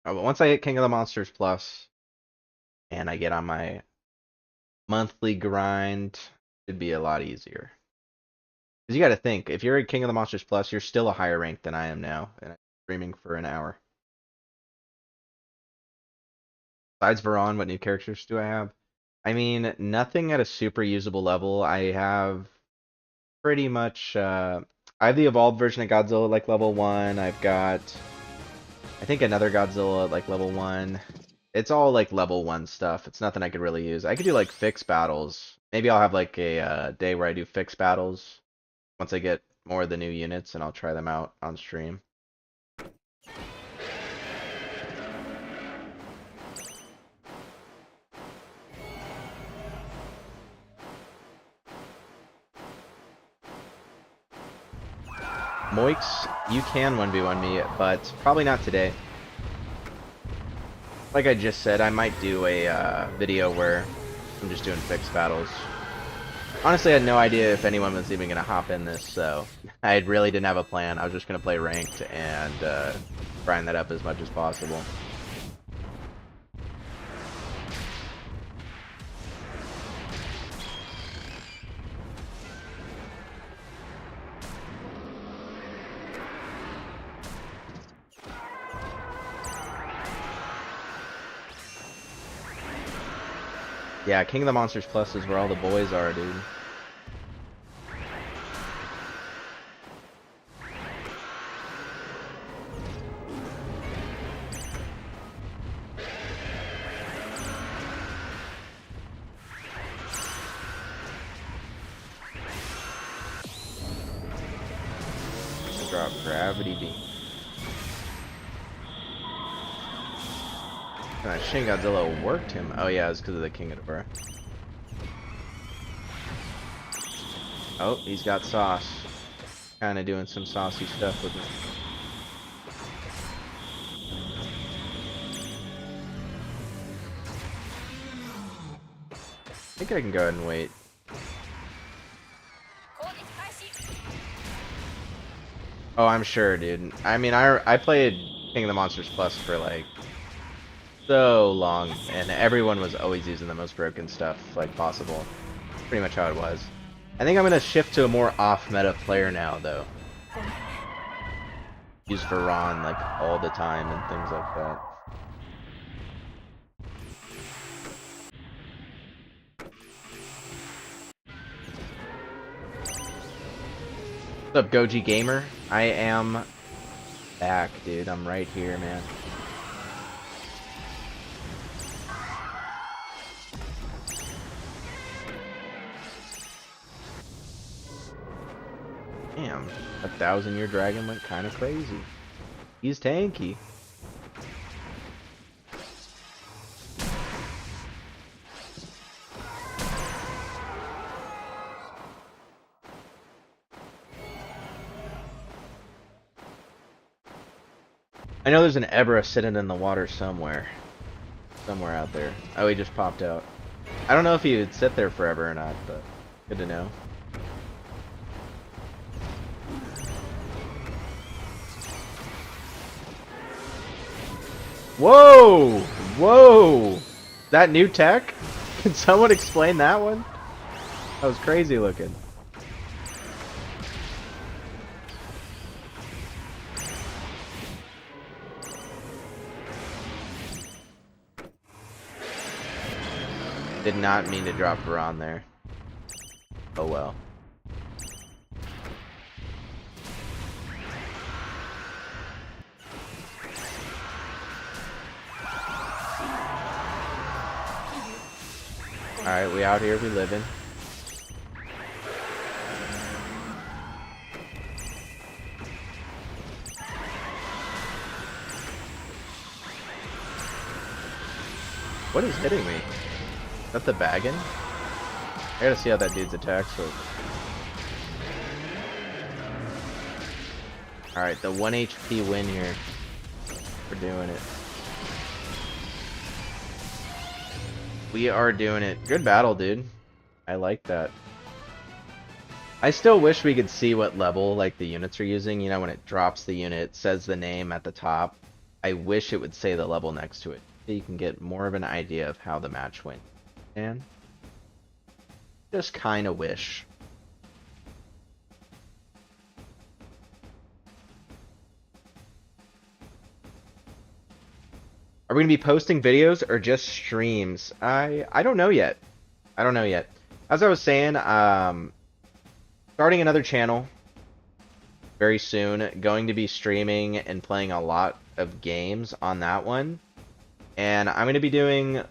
Oh, but once I hit King of the Monsters Plus and I get on my monthly grind, it'd be a lot easier. Because you got to think, if you're at King of the Monsters Plus, you're still a higher rank than I am now, and I'm streaming for an hour. Besides Veron, what new characters do I have? I mean, nothing at a super usable level. I have pretty much, I have the evolved version of Godzilla like level 1. I've got, I think another Godzilla like level 1. It's all like level 1 stuff. It's nothing I could really use. I could do like fixed battles. Maybe I'll have like a day where I do fixed battles once I get more of the new units, and I'll try them out on stream. Moix, you can 1v1 me, but probably not today. Like I just said, I might do a video where I'm just doing fixed battles. Honestly, I had no idea if anyone was even going to hop in this, so I really didn't have a plan. I was just going to play ranked and grind that up as much as possible. Yeah, King of the Monsters Plus is where all the boys are, dude. Drop gravity beam. Shin Godzilla worked him. Oh yeah, it's because of the King of Ghidorah. Oh, he's got sauce. Kind of doing some saucy stuff with it. I think I can go ahead and wait. Oh, I'm sure, dude. I mean, I played King of the Monsters Plus for like so long, and everyone was always using the most broken stuff like possible. Pretty much how it was. I think I'm gonna shift to a more off-meta player now, though. Use Varan like all the time and things like that. What's up, Goji Gamer? I am back, dude. I'm right here, man. Damn, 1,000-year dragon went kind of crazy. He's tanky. I know there's an Ebra sitting in the water somewhere. Somewhere out there. Oh, he just popped out. I don't know if he would sit there forever or not, but good to know. Whoa! Whoa! That new tech? Can someone explain that one? That was crazy looking. Did not mean to drop Varan there. Oh well. Alright, we out here, we living. What is hitting me? Is that the baggin? I gotta see how that dude's attacks work. Alright, the 1 HP win here. We're doing it. We are doing it. Good battle, dude. I like that. I still wish we could see what level like the units are using. You know, when it drops the unit, it says the name at the top. I wish it would say the level next to it, so you can get more of an idea of how the match went. And just kind of wish. Are we gonna be posting videos or just streams? I don't know yet. I don't know yet. As I was saying, starting another channel very soon. Going to be streaming and playing a lot of games on that one. And I'm gonna be doing a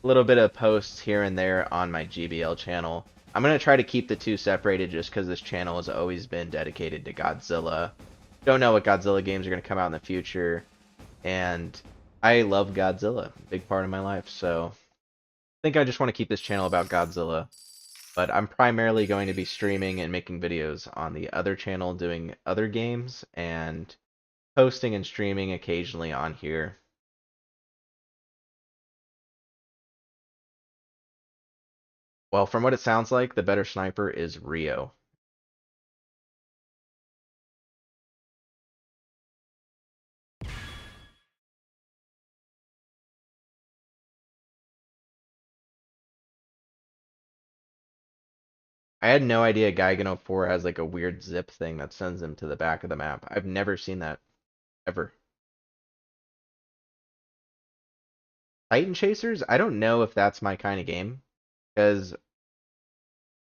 little bit of posts here and there on my GBL channel. I'm gonna try to keep the two separated just because this channel has always been dedicated to Godzilla. Don't know what Godzilla games are gonna come out in the future, and I love Godzilla, big part of my life, so I think I just want to keep this channel about Godzilla. But I'm primarily going to be streaming and making videos on the other channel, doing other games, and posting and streaming occasionally on here. Well, from what it sounds like, the better sniper is Rio. I had no idea Geigen 04 has like a weird zip thing that sends him to the back of the map. I've never seen that ever. Titan Chasers? I don't know if that's my kind of game. Because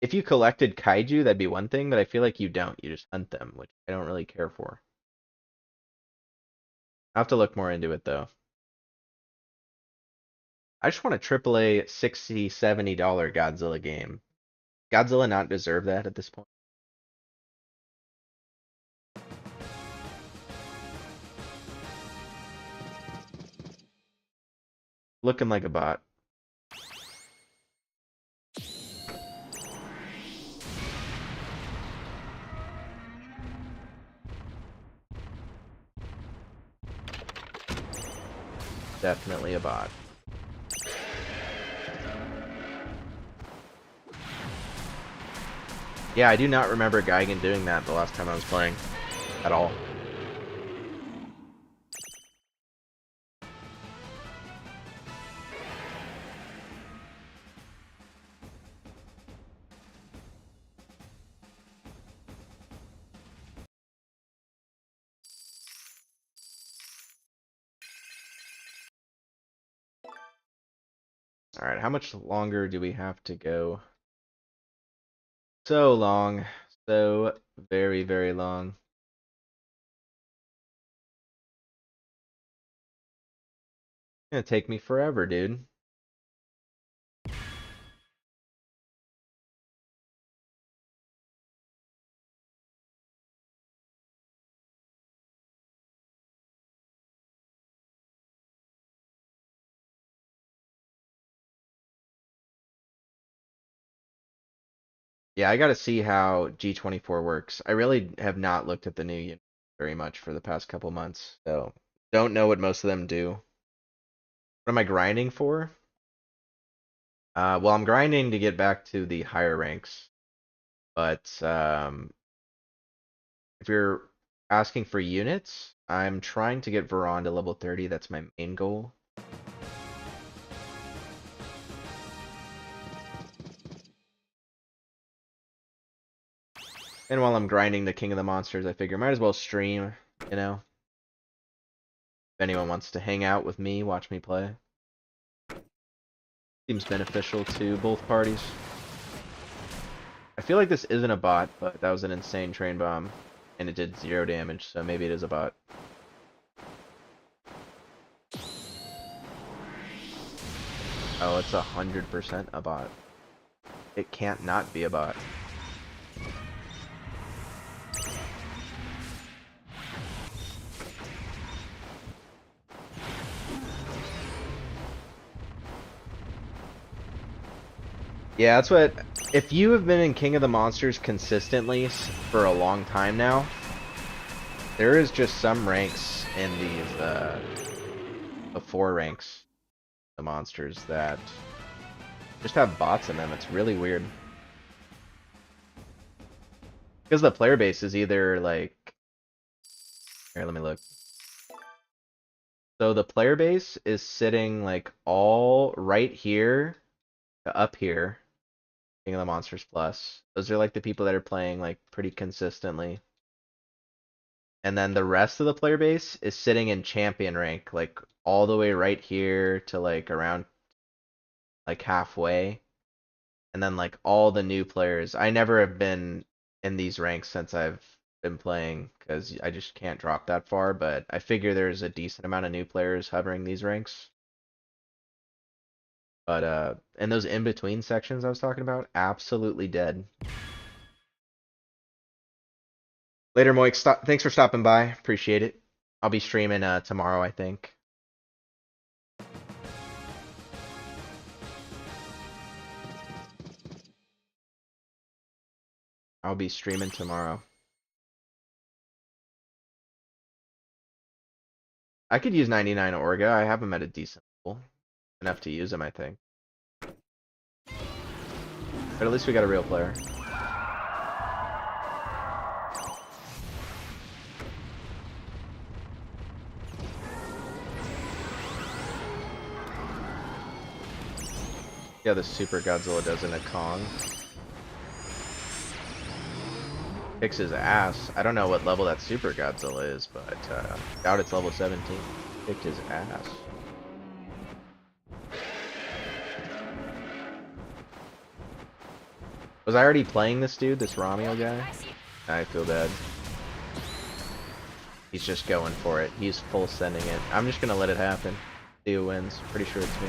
if you collected kaiju, that'd be one thing, but I feel like you don't. You just hunt them, which I don't really care for. I'll have to look more into it though. I just want a AAA $60, $70 Godzilla game. Godzilla not deserve that at this point. Looking like a bot. Definitely a bot. Yeah, I do not remember Geigen doing that the last time I was playing. At all. Alright, how much longer do we have to go? So long. So very, very long. It's gonna take me forever, dude. Yeah, I gotta see how G24 works. I really have not looked at the new unit very much for the past couple months, so don't know what most of them do. What am I grinding for? Well, I'm grinding to get back to the higher ranks, but if you're asking for units, I'm trying to get Veron to level 30. That's my main goal. And while I'm grinding the King of the Monsters, I figure might as well stream, you know? If anyone wants to hang out with me, watch me play. Seems beneficial to both parties. I feel like this isn't a bot, but that was an insane train bomb. And it did 0 damage, so maybe it is a bot. Oh, it's 100% a bot. It can't not be a bot. Yeah, that's what... If you have been in King of the Monsters consistently for a long time now, there is just some ranks in these, the 4 ranks, the monsters, that just have bots in them. It's really weird. Because the player base is either, like... Here, let me look. So the player base is sitting, like, all right here to up here. King of the Monsters Plus. Those are like the people that are playing like pretty consistently. And then the rest of the player base is sitting in champion rank, like all the way right here to like around like halfway. And then like all the new players. I never have been in these ranks since I've been playing because I just can't drop that far, but I figure there's a decent amount of new players hovering these ranks. But in those in-between sections I was talking about, absolutely dead. Later, Moik. Thanks for stopping by. Appreciate it. I'll be streaming tomorrow, I think. I'll be streaming tomorrow. I could use 99 Orga. I have him at a decent level. Enough to use him, I think. But at least we got a real player. Yeah, the Super Godzilla does in a Kong. Kicks his ass. I don't know what level that Super Godzilla is, but doubt it's level 17. Kicked his ass. Was I already playing this dude, this Romeo guy? I feel bad. He's just going for it. He's full sending it. I'm just gonna let it happen. See who wins. Pretty sure it's me.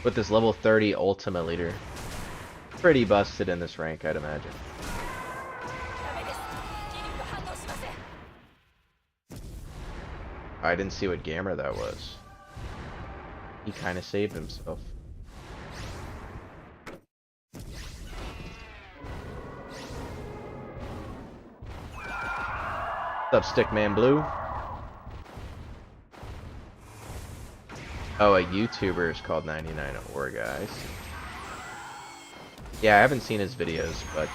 With this level 30 Ultima leader. Pretty busted in this rank, I'd imagine. I didn't see what gamer that was. He kind of saved himself. What's up, Stickman Blue? Oh, a YouTuber is called 99 Or guys. Yeah, I haven't seen his videos, but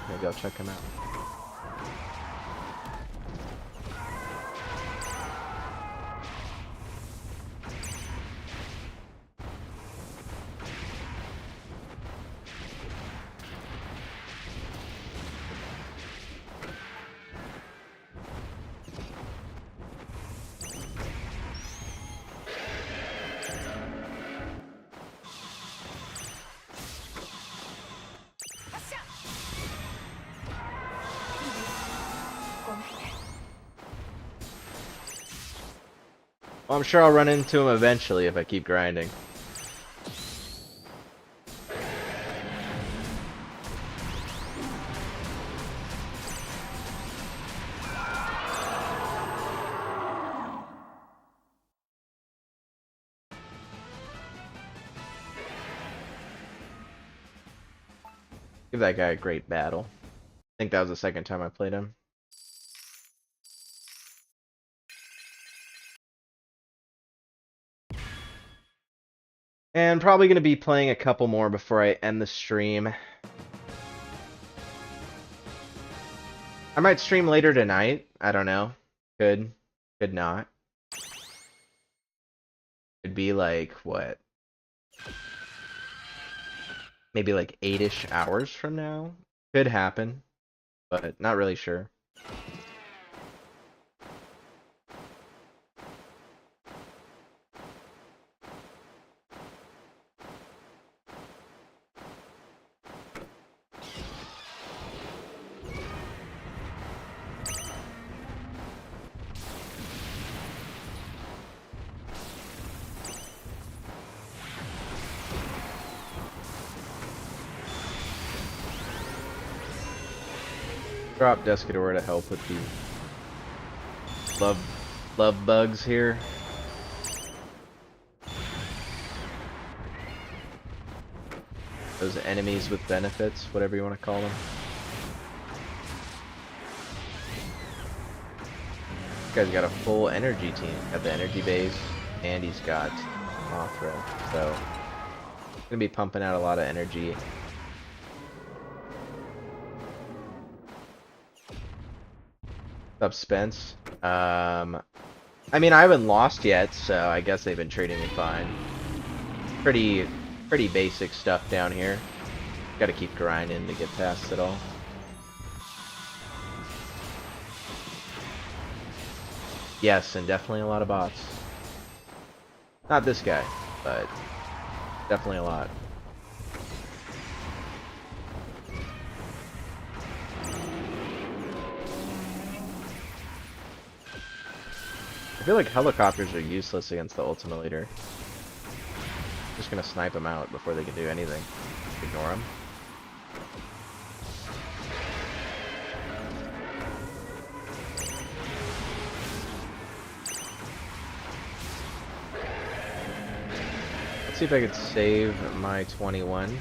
maybe I'll check him out. Well, I'm sure I'll run into him eventually if I keep grinding. Give that guy a great battle. I think that was the second time I played him. And probably going to be playing a couple more before I end the stream. I might stream later tonight. I don't know. Could not. It'd be like, what? Maybe like 8-ish hours from now? Could happen, but not really sure. Drop Descador to help with the love bugs here. Those enemies with benefits, whatever you want to call them. This guy's got a full energy team. Got the energy base, and he's got Mothra. So, he's gonna be pumping out a lot of energy. Up Spence. I mean, I haven't lost yet, so I guess they've been treating me fine. Pretty basic stuff down here. Gotta keep grinding to get past it all. Yes, and definitely a lot of bots. Not this guy, but definitely a lot. I feel like helicopters are useless against the Ultima leader. Just gonna snipe them out before they can do anything. Ignore them. Let's see if I could save my 21.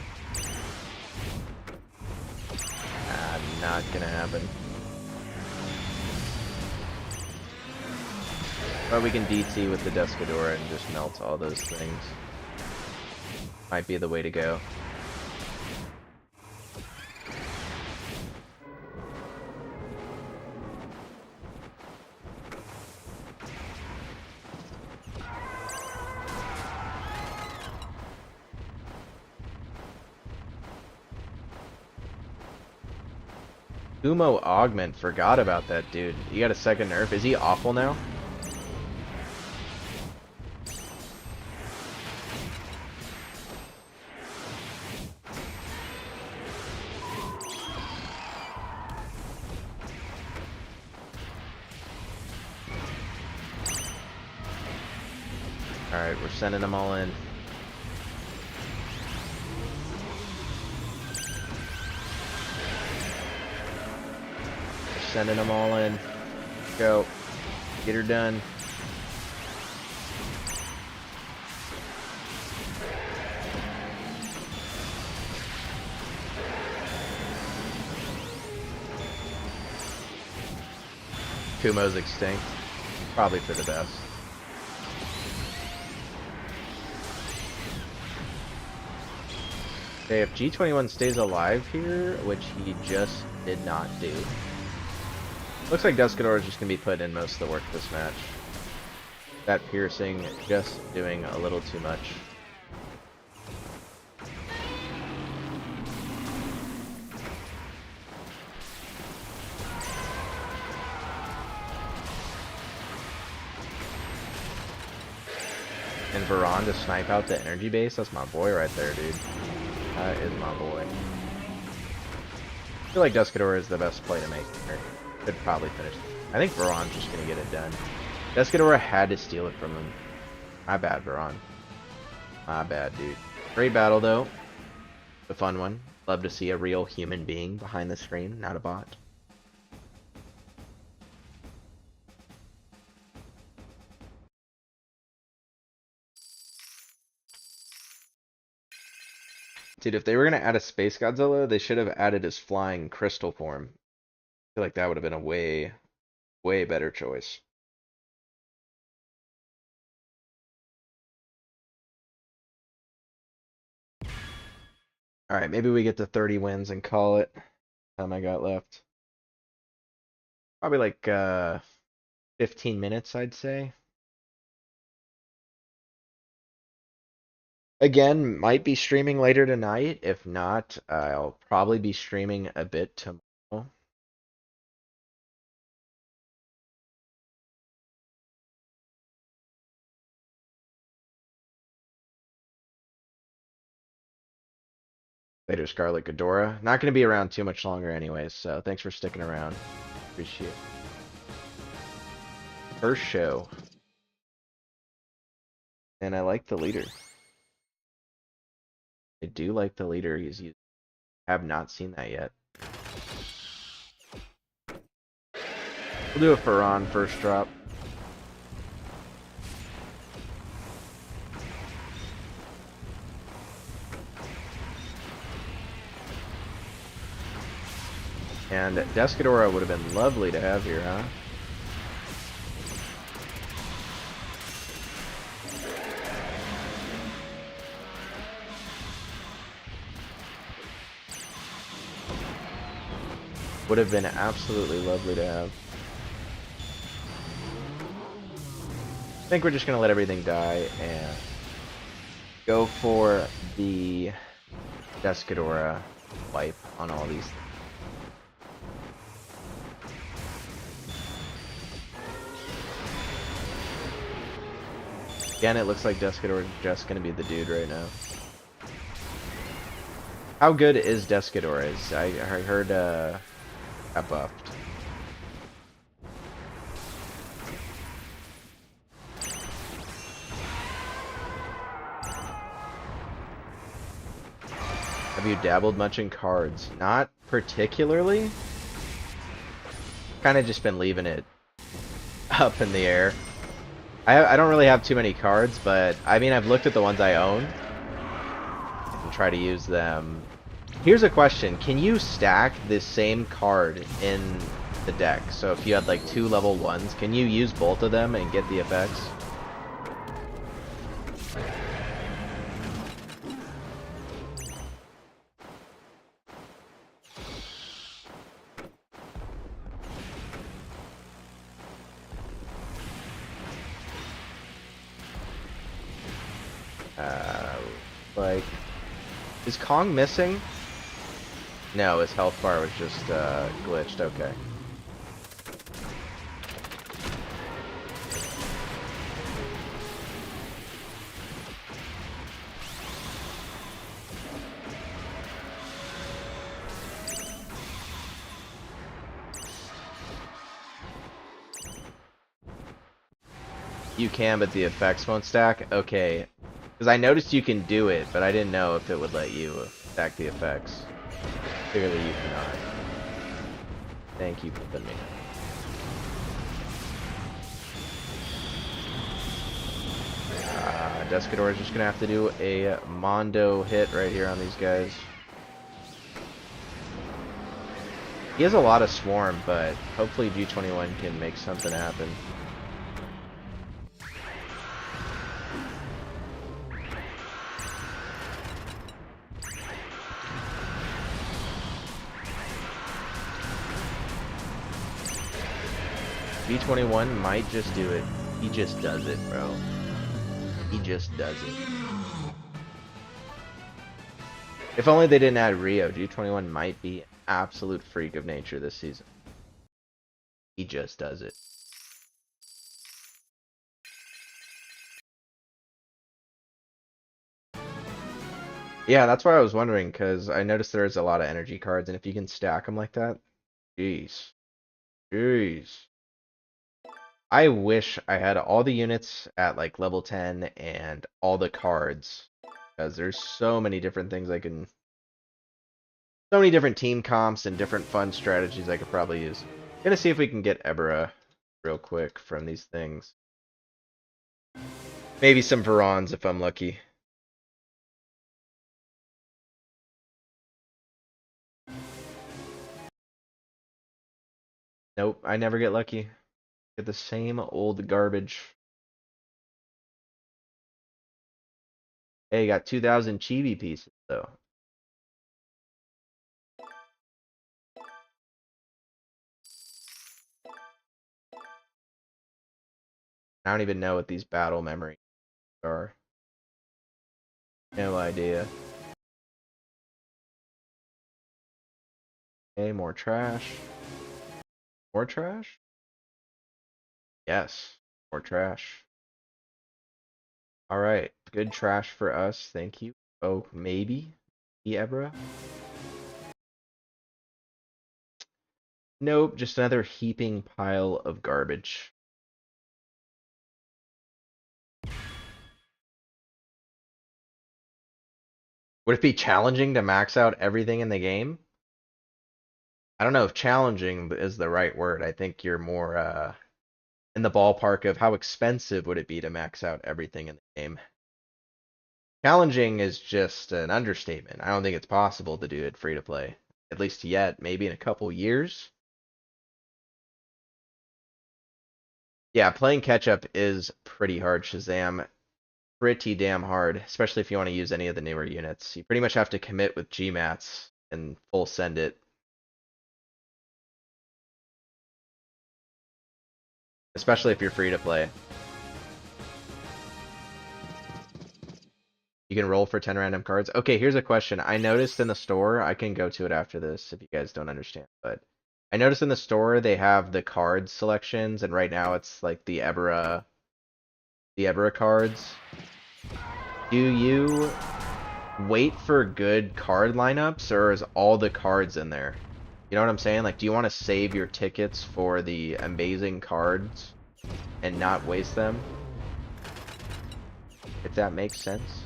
not gonna happen. But we can DT with the Descadora and just melt all those things. Might be the way to go. Umo Augment, forgot about that dude. You got a second nerf. Is he awful now? Alright, we're sending them all in. Sending them all in. Go. Get her done. Kumo's extinct. Probably for the best. Okay, if G21 stays alive here, which he just did not do. Looks like Descador is just going to be putting in most of the work this match. That piercing just doing a little too much. And Varan to snipe out the energy base, that's my boy right there, dude. That is my boy. I feel like Descador is the best play to make here. Could probably finish. I think Varan's just gonna get it done. Descadora had to steal it from him. My bad, Varan. My bad, dude. Great battle, though. A fun one. Love to see a real human being behind the screen, not a bot. Dude, if they were gonna add a Space Godzilla, they should have added his flying crystal form. I feel like that would have been a way better choice. Alright, maybe we get to 30 wins and call it. Time I got left. Probably like 15 minutes, I'd say. Again, might be streaming later tonight. If not, I'll probably be streaming a bit tomorrow. Later, Scarlet Ghidorah. Not going to be around too much longer anyways, so thanks for sticking around. Appreciate it. First show. And I like the leader. I do like the leader he's using. Have not seen that yet. We'll do a Faran first drop. And Descadora would have been lovely to have here, huh? Would have been absolutely lovely to have. I think we're just going to let everything die and go for the Descadora wipe on all these. Again, it looks like Descador is just going to be the dude right now. How good is Descador? I heard got buffed. Have you dabbled much in cards? Not particularly. Kind of just been leaving it up in the air. I don't really have too many cards, but I mean I've looked at the ones I own and try to use them Here's a question. Can you stack this same card in the deck? So if you had like 2 level 1s, can you use both of them and get the effects? Like, is Kong missing? No, his health bar was just glitched. Okay. You can, but the effects won't stack? Okay. Because I noticed you can do it, but I didn't know if it would let you stack the effects. Clearly you cannot. Thank you for letting me know. Descador is just gonna have to do a Mondo hit right here on these guys. He has a lot of Swarm, but hopefully G21 can make something happen. G21 might just do it. He just does it, bro. He just does it. If only they didn't add Rio, G21 might be an absolute freak of nature this season. He just does it. Yeah, that's why I was wondering, because I noticed there's a lot of energy cards, and if you can stack them like that, jeez. Jeez. I wish I had all the units at like level 10 and all the cards, because there's so many different things I can, so many different team comps and different fun strategies I could probably use. Gonna see if we can get Ebra real quick from these things. Maybe some Varans if I'm lucky. Nope, I never get lucky. Get the same old garbage. Hey, got 2,000 chibi pieces though. I don't even know what these battle memories are. No idea. Okay, more trash. More trash? Yes, more trash. Alright, good trash for us, thank you. Oh, maybe? The Ebra? Nope, just another heaping pile of garbage. Would it be challenging to max out everything in the game? I don't know if challenging is the right word. I think you're more in the ballpark of how expensive would it be to max out everything in the game. Challenging is just an understatement. I don't think it's possible to do it free to play. At least yet, maybe in a couple years. Yeah, playing catch up is pretty hard, Shazam. Pretty damn hard, especially if you want to use any of the newer units. You pretty much have to commit with GMATs and full send it. Especially if you're free to play. You can roll for 10 random cards. Okay, here's a question. I noticed in the store, I can go to it after this if you guys don't understand, but I noticed in the store they have the card selections, and right now it's like the Ebra cards. Do you wait for good card lineups, or is all the cards in there? You know what I'm saying? Like, do you want to save your tickets for the amazing cards and not waste them? If that makes sense.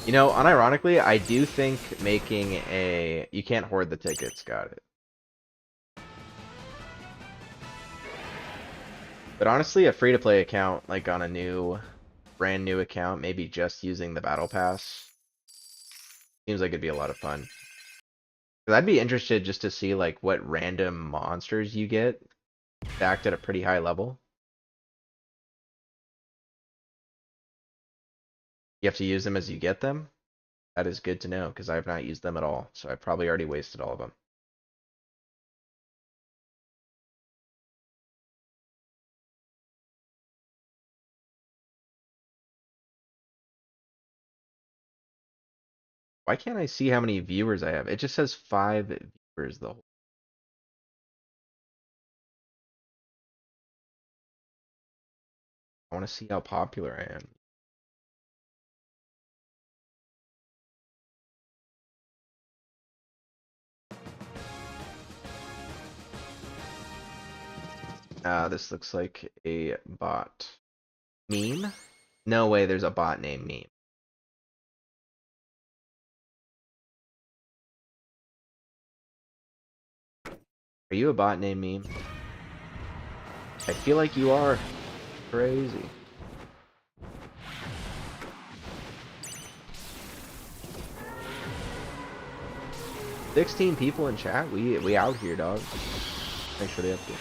You know, unironically, I do think making a... You can't hoard the tickets, got it. But honestly, a free-to-play account, like on a brand new account, maybe just using the battle pass, seems like it'd be a lot of fun. 'Cause I'd be interested just to see like what random monsters you get stacked at a pretty high level. You have to use them as you get them. That is good to know because I have not used them at all, so I probably already wasted all of them. Why can't I see how many viewers I have? It just says 5 viewers though. I want to see how popular I am. This looks like a bot. Meme? No way there's a bot named Meme. Are you a bot named Meme? I feel like you are. Crazy. "16 people in chat? We out here, dog." Make sure they up to.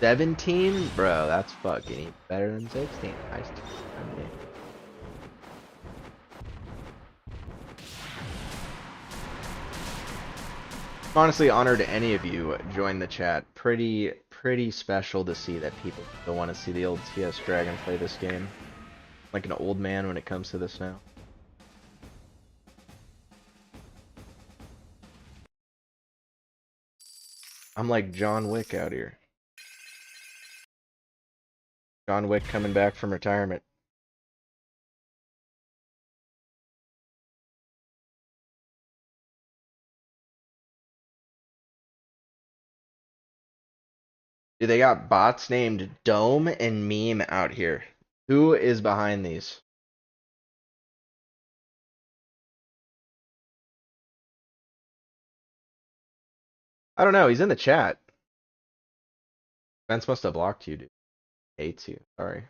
17? Bro, that's fucking better than 16. Nice. I'm honestly honored any of you join the chat. Pretty special to see that people still want to see the old TS Dragon play this game. Like an old man when it comes to this now. I'm like John Wick out here. John Wick coming back from retirement. Dude, they got bots named Dome and Meme out here. Who is behind these? I don't know. He's in the chat. Vince must have blocked you, dude. Hates you. Sorry.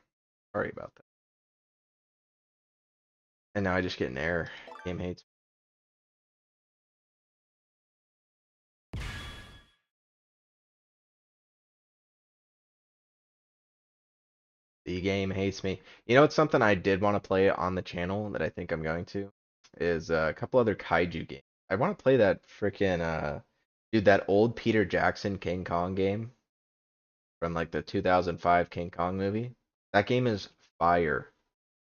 Sorry about that. And now I just get an error. Game hates me. The game hates me. You know, it's something I did want to play on the channel that I think I'm going to is a couple other kaiju games. I want to play that freaking dude, that old Peter Jackson King Kong game from like the 2005 King Kong movie. That game is fire.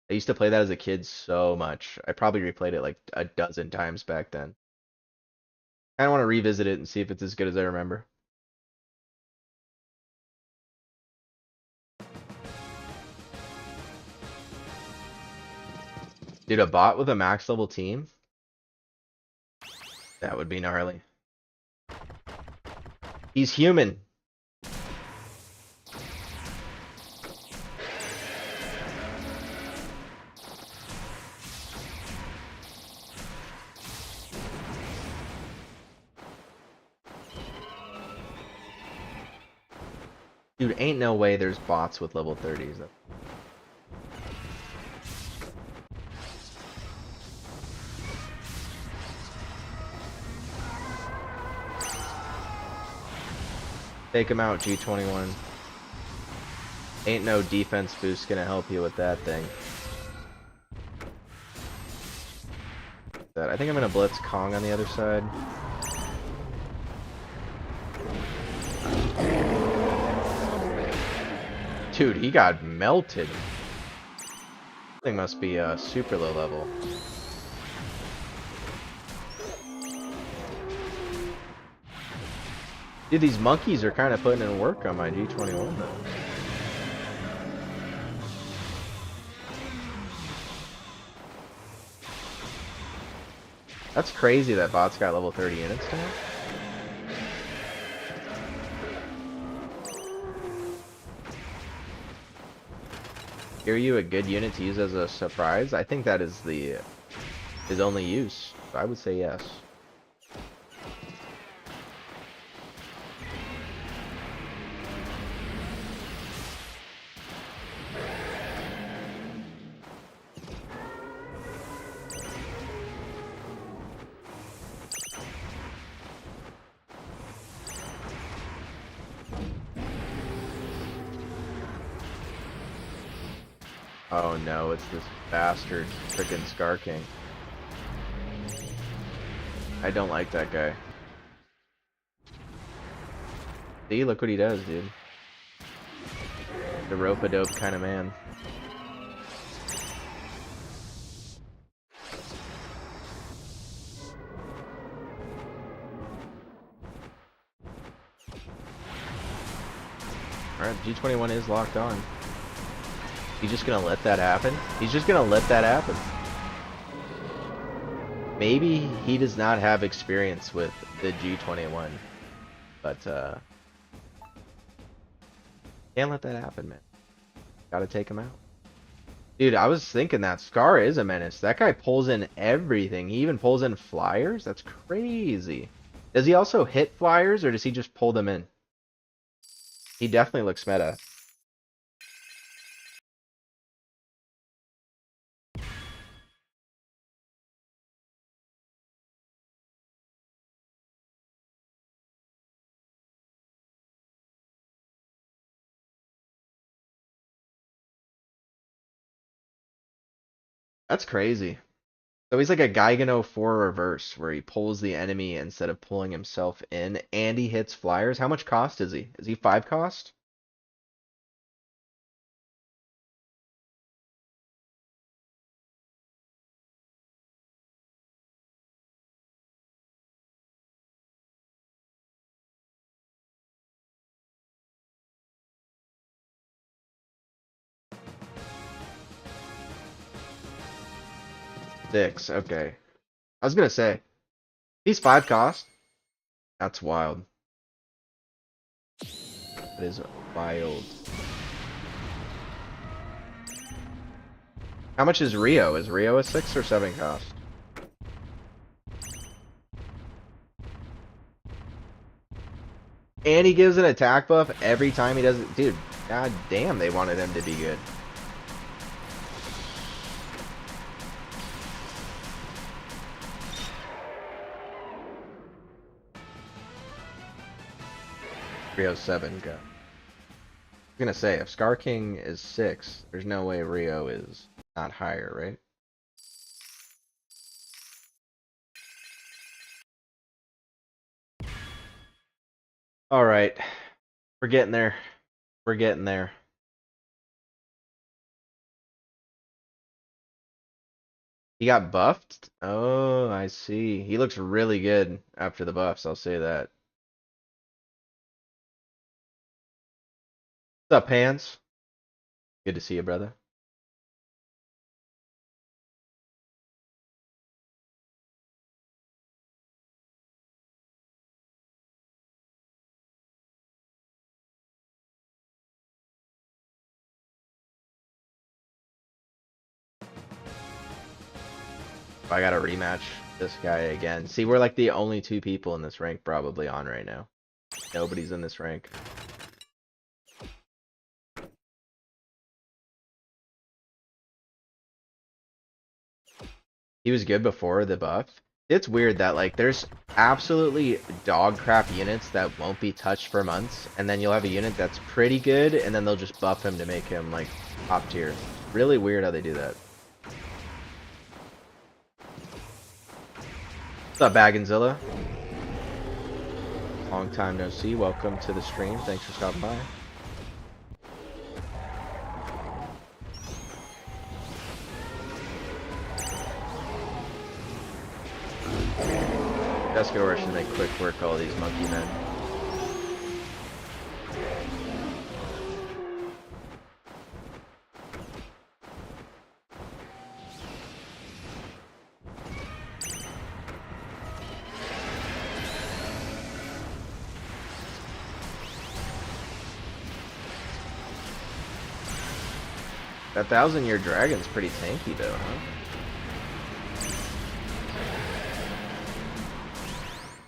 I used to play that as a kid so much. I probably replayed it like a dozen times back then. I want to revisit it and see if it's as good as I remember. Dude, a bot with a max level team? That would be gnarly. He's human. Dude, ain't no way there's bots with level 30s. Take him out, G21. Ain't no defense boost gonna help you with that thing. I think I'm gonna blitz Kong on the other side. Dude, he got melted. Thing must be super low level. Dude, these monkeys are kind of putting in work on my G21 though. That's crazy that bot's got level 30 units now. Are you a good unit to use as a surprise? I think that is his only use. I would say yes. Oh no, it's this bastard freaking Scar King. I don't like that guy. See, look what he does, dude. The rope-a-dope kind of man. Alright, G21 is locked on. He's just gonna let that happen? He's just gonna let that happen. Maybe he does not have experience with the G21, but can't let that happen, man. Gotta take him out. Dude, I was thinking that Scar is a menace. That guy pulls in everything. He even pulls in flyers? That's crazy. Does he also hit flyers, or does he just pull them in? He definitely looks meta. That's crazy. So he's like a Gigano 4 reverse, where he pulls the enemy instead of pulling himself in, and he hits flyers. How much cost is he? Is he 5 cost? Six, okay. I was gonna say, he's 5 cost. That's wild. That is wild. How much is Rio? Is Rio a 6 or 7 cost? And he gives an attack buff every time he does it. Dude, god damn, they wanted him to be good. Rio's 7, go. I was gonna say, if Scar King is 6, there's no way Rio is not higher, right? Alright. We're getting there. We're getting there. He got buffed? Oh, I see. He looks really good after the buffs, I'll say that. What's up, Hands? Good to see you, brother. I gotta rematch this guy again. See, we're like the only 2 people in this rank probably on right now. Nobody's in this rank. He was good before the buff. It's weird that like there's absolutely dog crap units that won't be touched for months, and then you'll have a unit that's pretty good, and then they'll just buff him to make him like top tier. Really weird how they do that. What's up, Bagonzilla? Long time no see. Welcome to the stream. Thanks for stopping by. Escador should make quick work all these monkey men. That 1,000-year dragon's pretty tanky though, huh?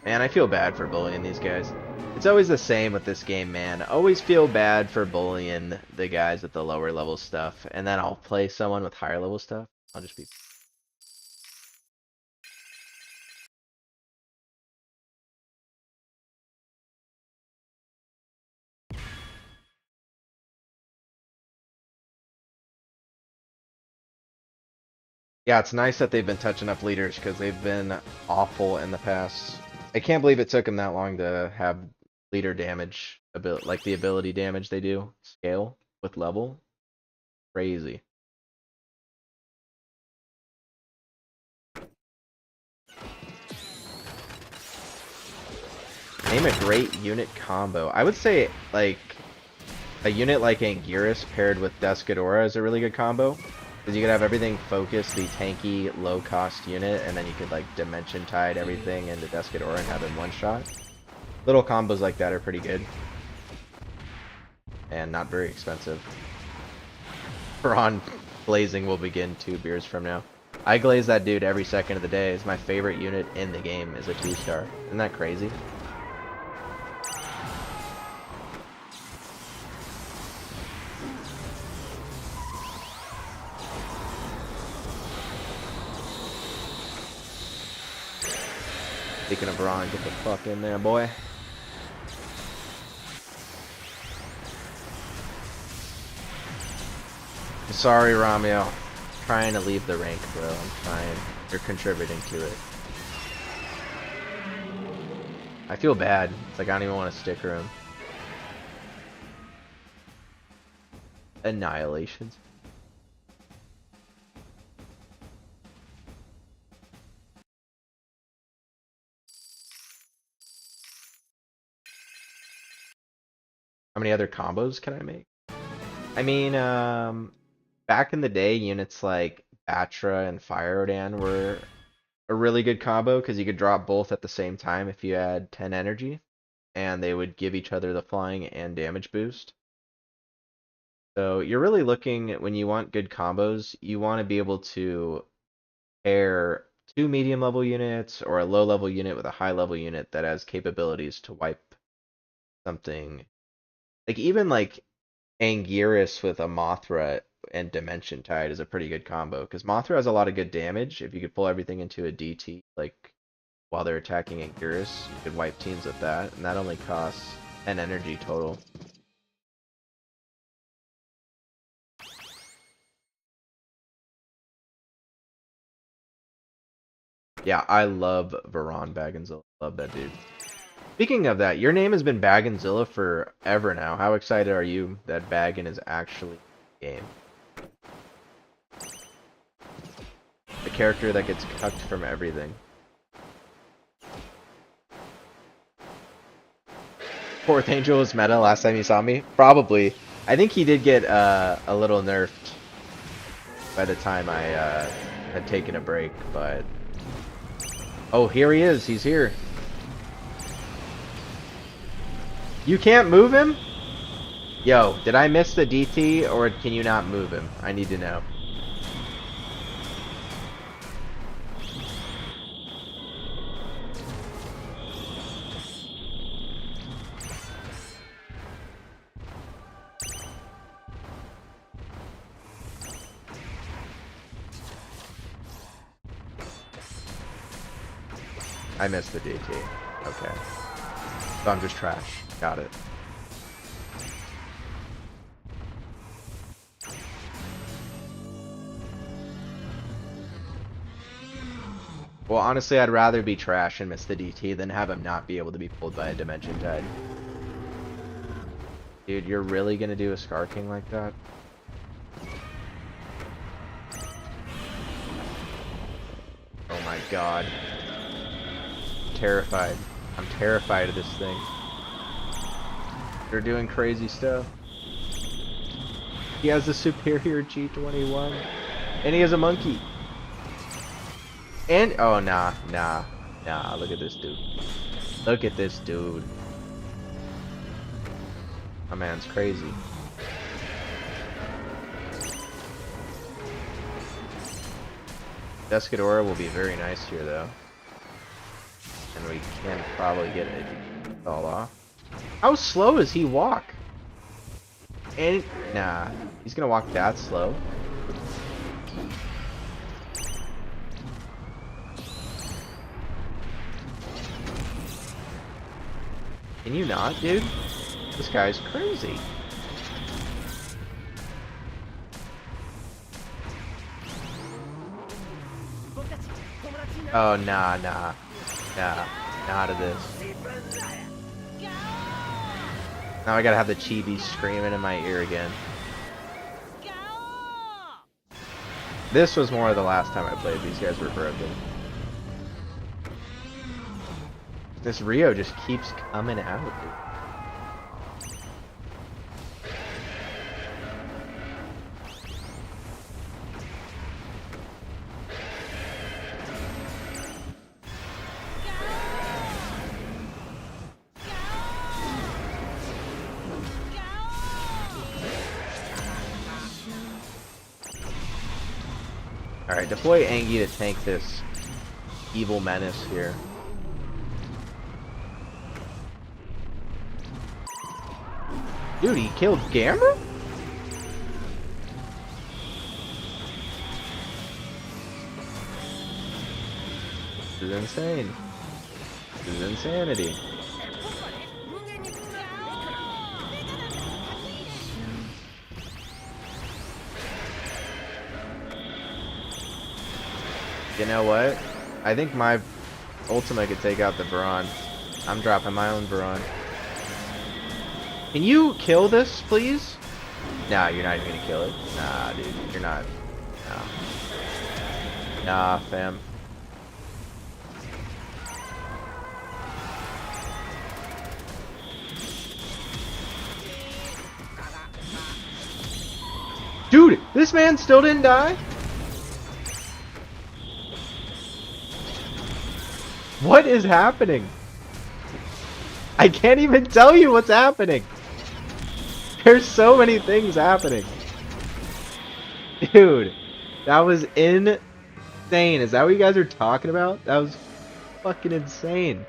Man, I feel bad for bullying these guys. It's always the same with this game, man. Always feel bad for bullying the guys with the lower level stuff, and then I'll play someone with higher level stuff. I'll just be... Yeah, it's nice that they've been touching up leaders because they've been awful in the past. I can't believe it took them that long to have leader damage, like the ability damage they do, scale with level. Crazy. Name a great unit combo. I would say like a unit like Anguirus paired with Descadora is a really good combo. Because you could have everything focus the tanky, low-cost unit, and then you could like Dimension Tide everything into Descadora and have him one-shot. Little combos like that are pretty good. And not very expensive. Braun Blazing will begin 2 beers from now. I glaze that dude every second of the day. It's my favorite unit in the game is a 2-star. Isn't that crazy? Speaking of Braun, get the fuck in there, boy. Sorry, Romeo. I'm trying to leave the rank, bro. I'm trying. You're contributing to it. I feel bad. It's like I don't even want to sticker him. Annihilations. How many other combos can I make? I mean, back in the day, units like Batra and Fire Odan were a really good combo because you could drop both at the same time if you had 10 energy, and they would give each other the flying and damage boost. So you're really looking at when you want good combos, you want to be able to pair 2 medium level units or a low level unit with a high level unit that has capabilities to wipe something. Like even like Anguirus with a Mothra and Dimension Tide is a pretty good combo because Mothra has a lot of good damage. If you could pull everything into a DT, like while they're attacking Anguirus, you could wipe teams with that, and that only costs 10 energy total. Yeah, I love Varon Bagonzilla. Love that dude. Speaking of that, your name has been Bagonzilla forever now. How excited are you that Bagon is actually in the game? The character that gets cucked from everything. Fourth Angel was meta last time you saw me? Probably. I think he did get a little nerfed by the time I had taken a break, but... Oh, here he is. He's here. You can't move him? Yo, did I miss the DT, or can you not move him? I need to know. I missed the DT. Okay. So I'm just trash. Got it. Well, honestly, I'd rather be trash and miss the DT than have him not be able to be pulled by a Dimension Tide. Dude, you're really gonna do a Scar King like that? Oh my god. Terrified. I'm terrified of this thing. They're doing crazy stuff. He has a superior G21. And he has a monkey. And, oh, nah. Look at this dude. Look at this dude. My man's crazy. Descadora will be very nice here, though. And we can probably get it all off. How slow does he walk? And nah, he's gonna walk that slow. Can you not, dude? This guy's crazy. Oh, nah, not of this. Now I gotta have the chibi screaming in my ear again. This was more the last time I played. These guys were broken. This Rio just keeps coming out, dude. Alright, deploy Angie to tank this evil menace here. Dude, he killed Gamera? This is insane. This is insanity. You know what? I think my ultimate could take out the Brawn. I'm dropping my own Brawn. Can you kill this, please? Nah, you're not even gonna kill it. Nah, dude, you're not. Nah. Nah, fam. Dude, this man still didn't die? What is happening? I can't even tell you what's happening. There's so many things happening. Dude, that was insane. Is that what you guys are talking about? That was fucking insane.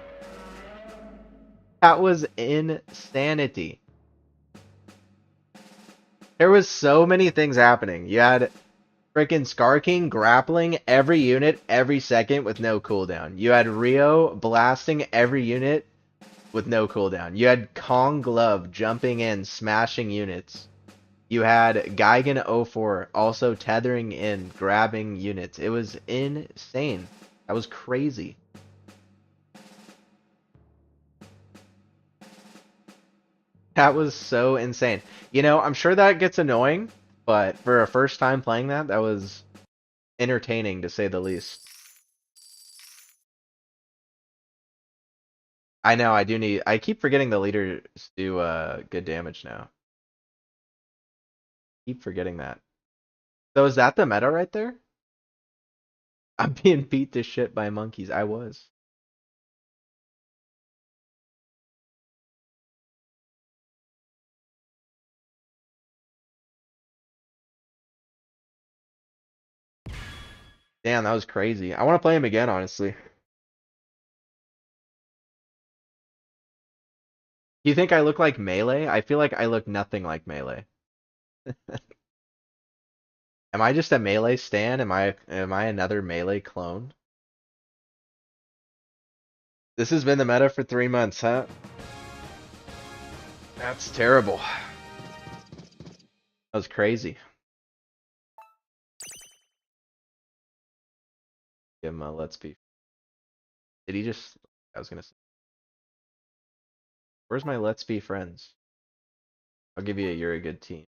That was insanity. There was so many things happening. You had freaking Scar King grappling every unit every second with no cooldown. You had Rio blasting every unit with no cooldown. You had Kong Glove jumping in, smashing units. You had Gigan 04 also tethering in, grabbing units. It was insane. That was crazy. That was so insane. You know, I'm sure that gets annoying, but for a first time playing that, that was entertaining to say the least. I know, I keep forgetting the leaders do good damage now. Keep forgetting that. So is that the meta right there? I'm being beat to shit by monkeys. I was. Damn, that was crazy. I want to play him again, honestly. Do you think I look like Melee? I feel like I look nothing like Melee. Am I just a Melee stan? Am I another Melee clone? This has been the meta for 3 months, huh? That's terrible. That was crazy. Give him a let's be. Did he just... I was gonna say. Where's my let's be friends? I'll give you a you're a good team.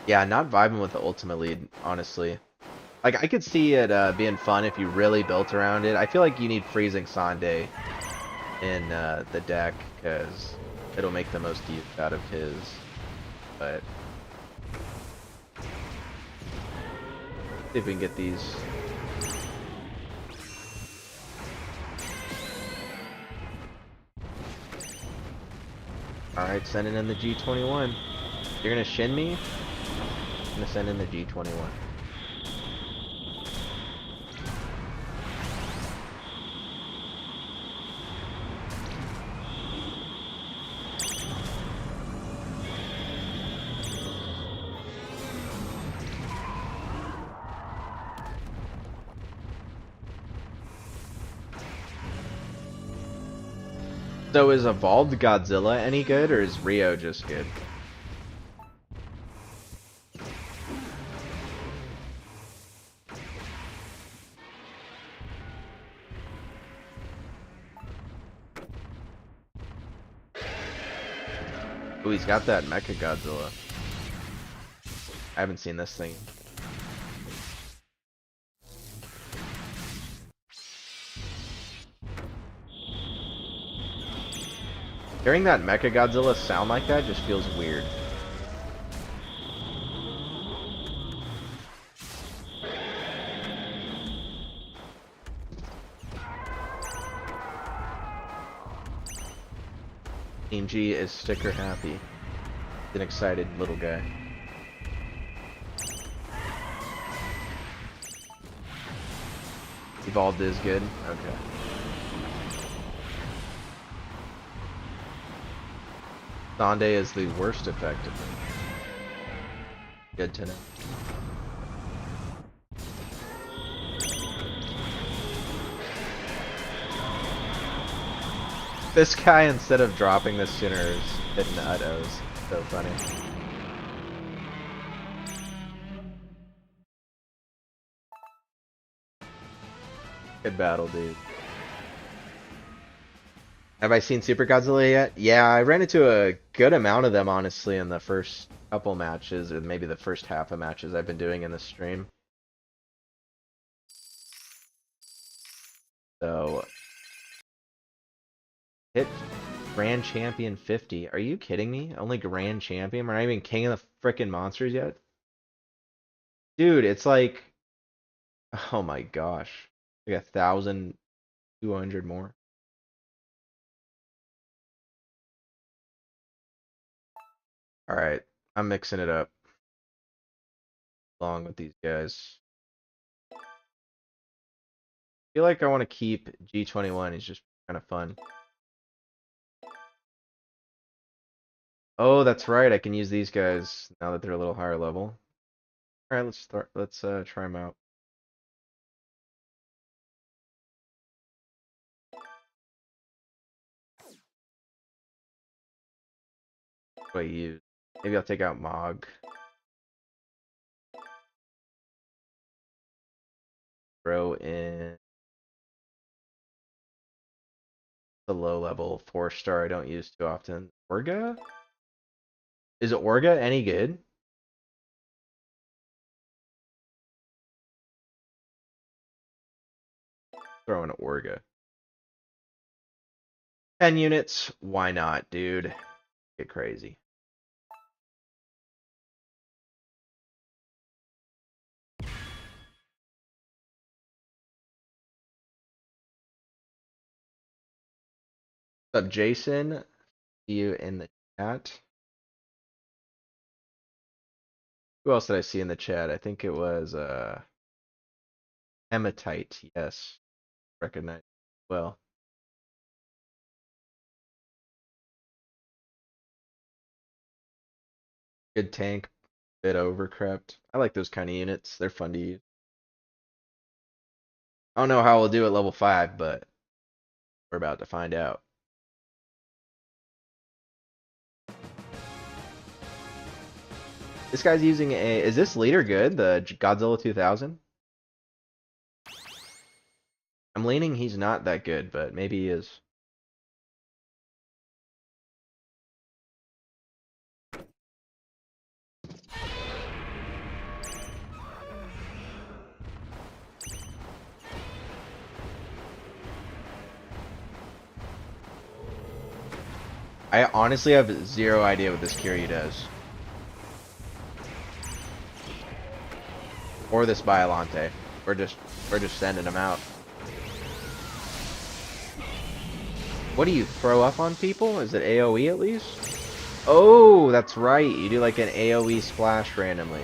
Yeah, not vibing with the ultimate lead, honestly. Like, I could see it being fun if you really built around it. I feel like you need Freezing Sunday in the deck, because it'll make the most use out of his. But see if we can get these. Alright, sending in the G21. You're gonna shin me? I'm gonna send in the G21. So is Evolved Godzilla any good, or is Rio just good? Ooh, he's got that Mecha Godzilla. I haven't seen this thing. Hearing that Mecha Godzilla sound like that just feels weird. Team G is sticker happy. An excited little guy. Evolved is good? Okay. Sande is the worst effectively. Good to know. This guy, instead of dropping the sooner, is hitting the Uttos. So funny. Good battle, dude. Have I seen Super Godzilla yet? Yeah, I ran into a good amount of them, honestly, in the first couple matches, or maybe the first half of matches I've been doing in the stream. So, hit Grand Champion 50. Are you kidding me? Only Grand Champion? We're not even King of the frickin' Monsters yet? Dude, it's like... Oh my gosh. Like 1,200 more. Alright, I'm mixing it up. Along with these guys. I feel like I want to keep G21. He's just kind of fun. Oh, that's right. I can use these guys now that they're a little higher level. All right, let's start. Let's try them out. What do I use? Maybe I'll take out Mog. Throw in the low level 4-star I don't use too often. Orga? Is Orga any good? Throw in Orga. 10 units. Why not, dude? Get crazy. What's up, Jason? See you in the chat. Who else did I see in the chat? I think it was Hematite. Yes, recognize well. Good tank, bit overcrept. I like those kind of units. They're fun to use. I don't know how we'll do at level 5, but we're about to find out. This guy's using a... Is this leader good? The Godzilla 2000? I'm leaning he's not that good, but maybe he is. I honestly have zero idea what this Kiryu does. Or this Biolante. We're just sending him out. What do you throw up on people? Is it AoE at least? Oh, that's right. You do like an AoE splash randomly.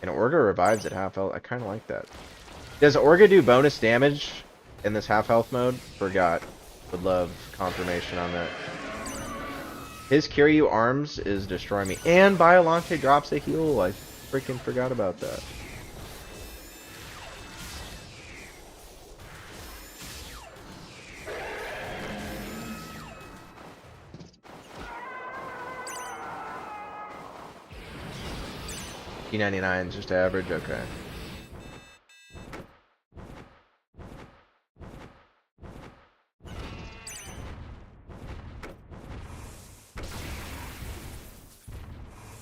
And Orga revives at half health. I kind of like that. Does Orga do bonus damage in this half health mode? Forgot. Would love confirmation on that. His Kiryu arms is destroying me. And Biolante drops a heal. I freaking forgot about that. P99 is just average? Okay.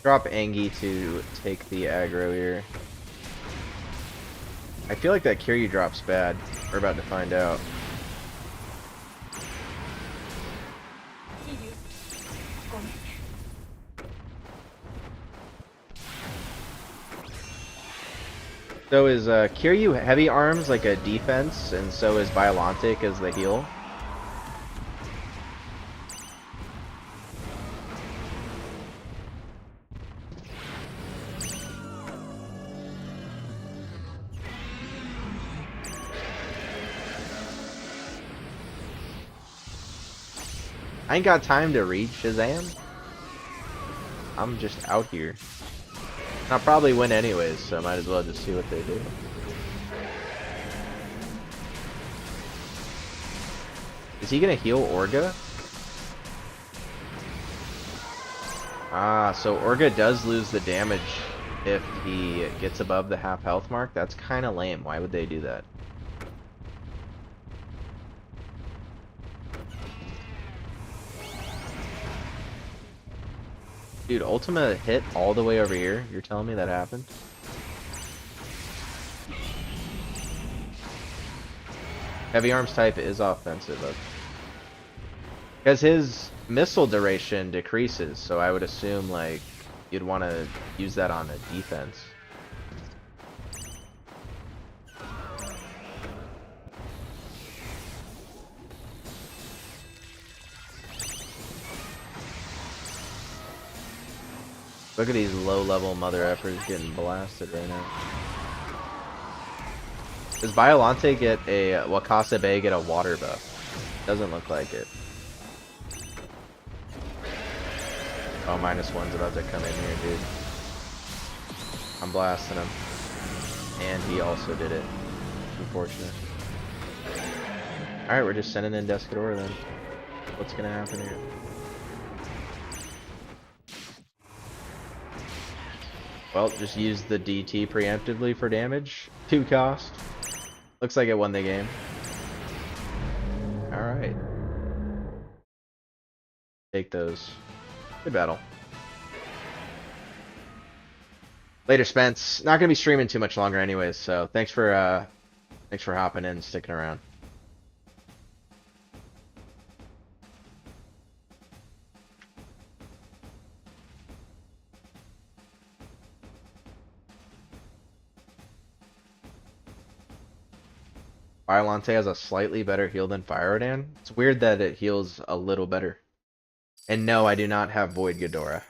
Drop Angie to take the aggro here. I feel like that Kiryu drop's bad. We're about to find out. So is Kiryu heavy arms like a defense, and so is Biolantic as the heal? I ain't got time to read Shazam. I'm just out here. I'll probably win anyways, so I might as well just see what they do. Is he gonna heal Orga? Ah, so Orga does lose the damage if he gets above the half health mark. That's kind of lame. Why would they do that? Dude, Ultima hit all the way over here. You're telling me that happened? Heavy arms type is offensive. Because his missile duration decreases, so I would assume like you'd want to use that on a defense. Look at these low-level mother effers getting blasted right now. Does Biolante get a Wakasa Bay get a water buff? Doesn't look like it. Oh, -1's about to come in here, dude. I'm blasting him. And he also did it. Unfortunate. Alright, we're just sending in Descador then. What's gonna happen here? Well, just use the DT preemptively for damage. 2 cost. Looks like it won the game. Alright. Take those. Good battle. Later, Spence. Not gonna be streaming too much longer anyways, so thanks for hopping in and sticking around. Violante has a slightly better heal than Fyrodan. It's weird that it heals a little better. And no, I do not have Void Ghidorah.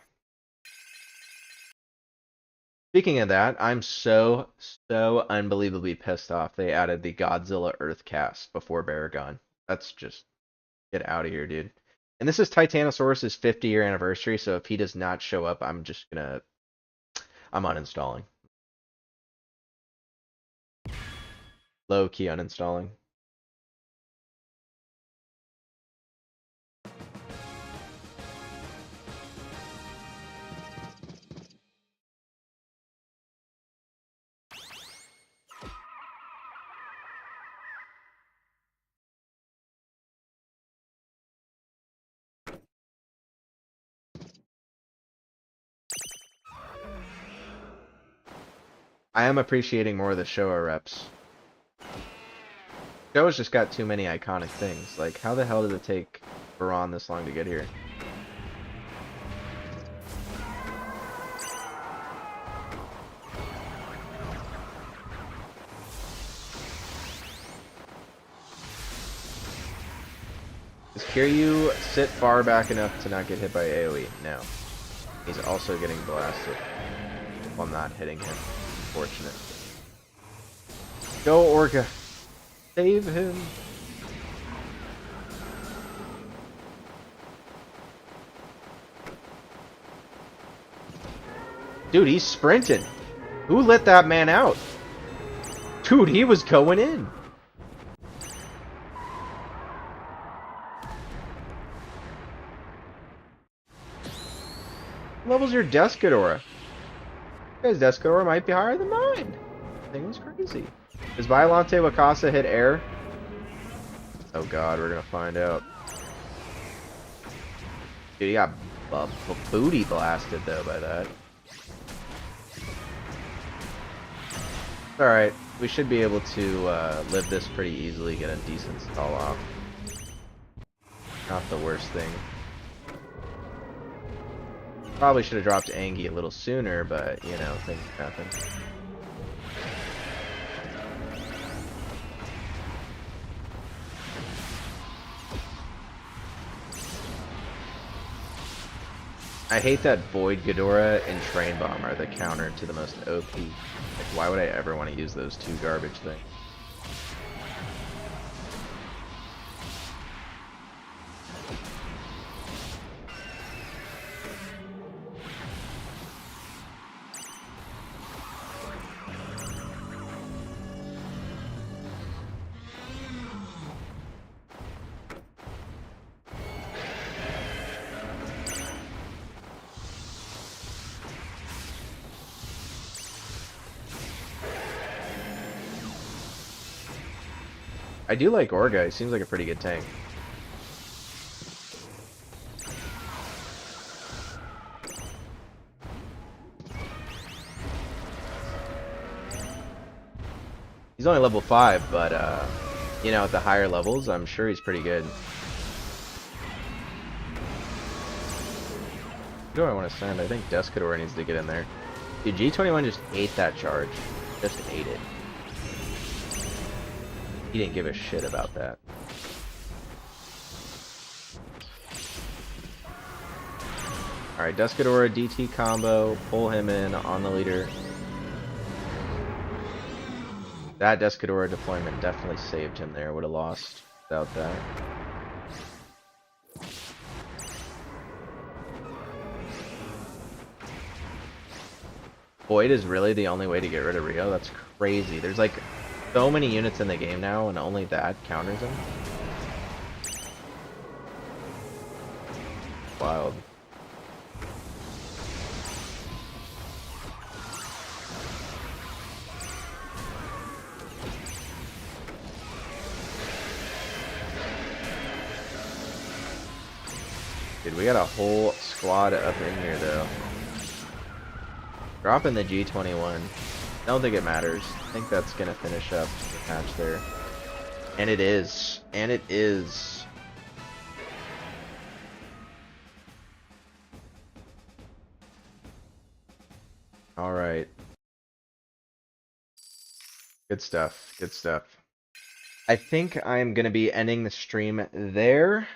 Speaking of that, I'm so unbelievably pissed off they added the Godzilla Earth cast before Baragon. That's just... get out of here, dude. And this is Titanosaurus's 50-year anniversary, so if he does not show up, I'm uninstalling. Low-key uninstalling. I am appreciating more of the Showa reps. Showa's just got too many iconic things. Like, how the hell did it take Baron this long to get here? Does Kiryu sit far back enough to not get hit by AoE? No. He's also getting blasted while not hitting him. Fortunate. Go, Orca. Save him. Dude, he's sprinting. Who let that man out? Dude, he was going in. What level's your Descadora? His Descadora might be higher than mine. Thing was crazy. Does Violante Wakasa hit air? Oh god, we're gonna find out. Dude, he got booty blasted though by that. Alright, we should be able to live this pretty easily, get a decent stall off. Not the worst thing. Probably should have dropped Angie a little sooner, but, you know, things happen. I hate that Void Ghidorah and Train Bomb are the counter to the most OP. Like, why would I ever want to use those two garbage things? I do like Orga, he seems like a pretty good tank. He's only level 5, but, you know, at the higher levels, I'm sure he's pretty good. Who do I want to send? I think Descador needs to get in there. Dude, G21 just ate that charge. Just ate it. He didn't give a shit about that. Alright, Descadora, DT combo, pull him in on the leader. That Descadora deployment definitely saved him there. Would have lost without that. Void is really the only way to get rid of Rio? That's crazy. There's like so many units in the game now, and only that counters him. Wild. Dude, we got a whole squad up in here, though. Dropping the G21. Don't think it matters. I think that's gonna finish up the match there. And it is. And it is. Alright. Good stuff. Good stuff. I think I'm gonna be ending the stream there.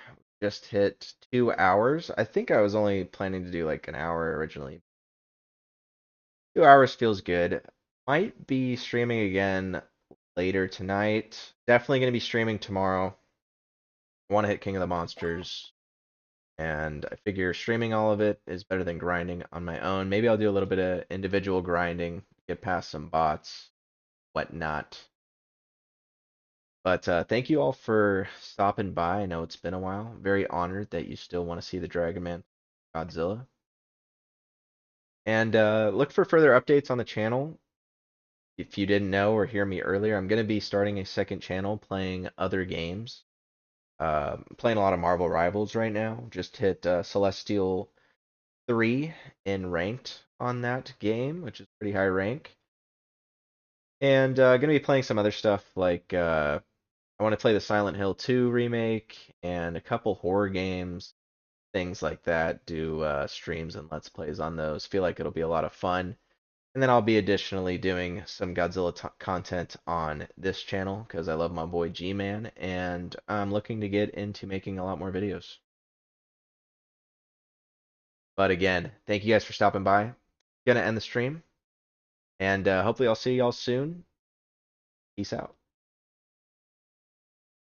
Just hit 2 hours. I think I was only planning to do like an hour originally. 2 hours feels good. Might be streaming again later tonight. Definitely going to be streaming tomorrow. I want to hit King of the Monsters. And I figure streaming all of it is better than grinding on my own. Maybe I'll do a little bit of individual grinding, get past some bots, whatnot. But thank you all for stopping by. I know it's been a while. Very honored that you still want to see the Dragon Man Godzilla. And look for further updates on the channel. If you didn't know or hear me earlier, I'm going to be starting a second channel playing other games. Playing a lot of Marvel Rivals right now. Just hit Celestial 3 in ranked on that game, which is pretty high rank. And going to be playing some other stuff like I want to play the Silent Hill 2 remake and a couple horror games, things like that. Do streams and Let's Plays on those. Feel like it'll be a lot of fun. And then I'll be additionally doing some Godzilla content on this channel because I love my boy G-Man and I'm looking to get into making a lot more videos. But again, thank you guys for stopping by. Gonna end the stream and hopefully I'll see y'all soon. Peace out.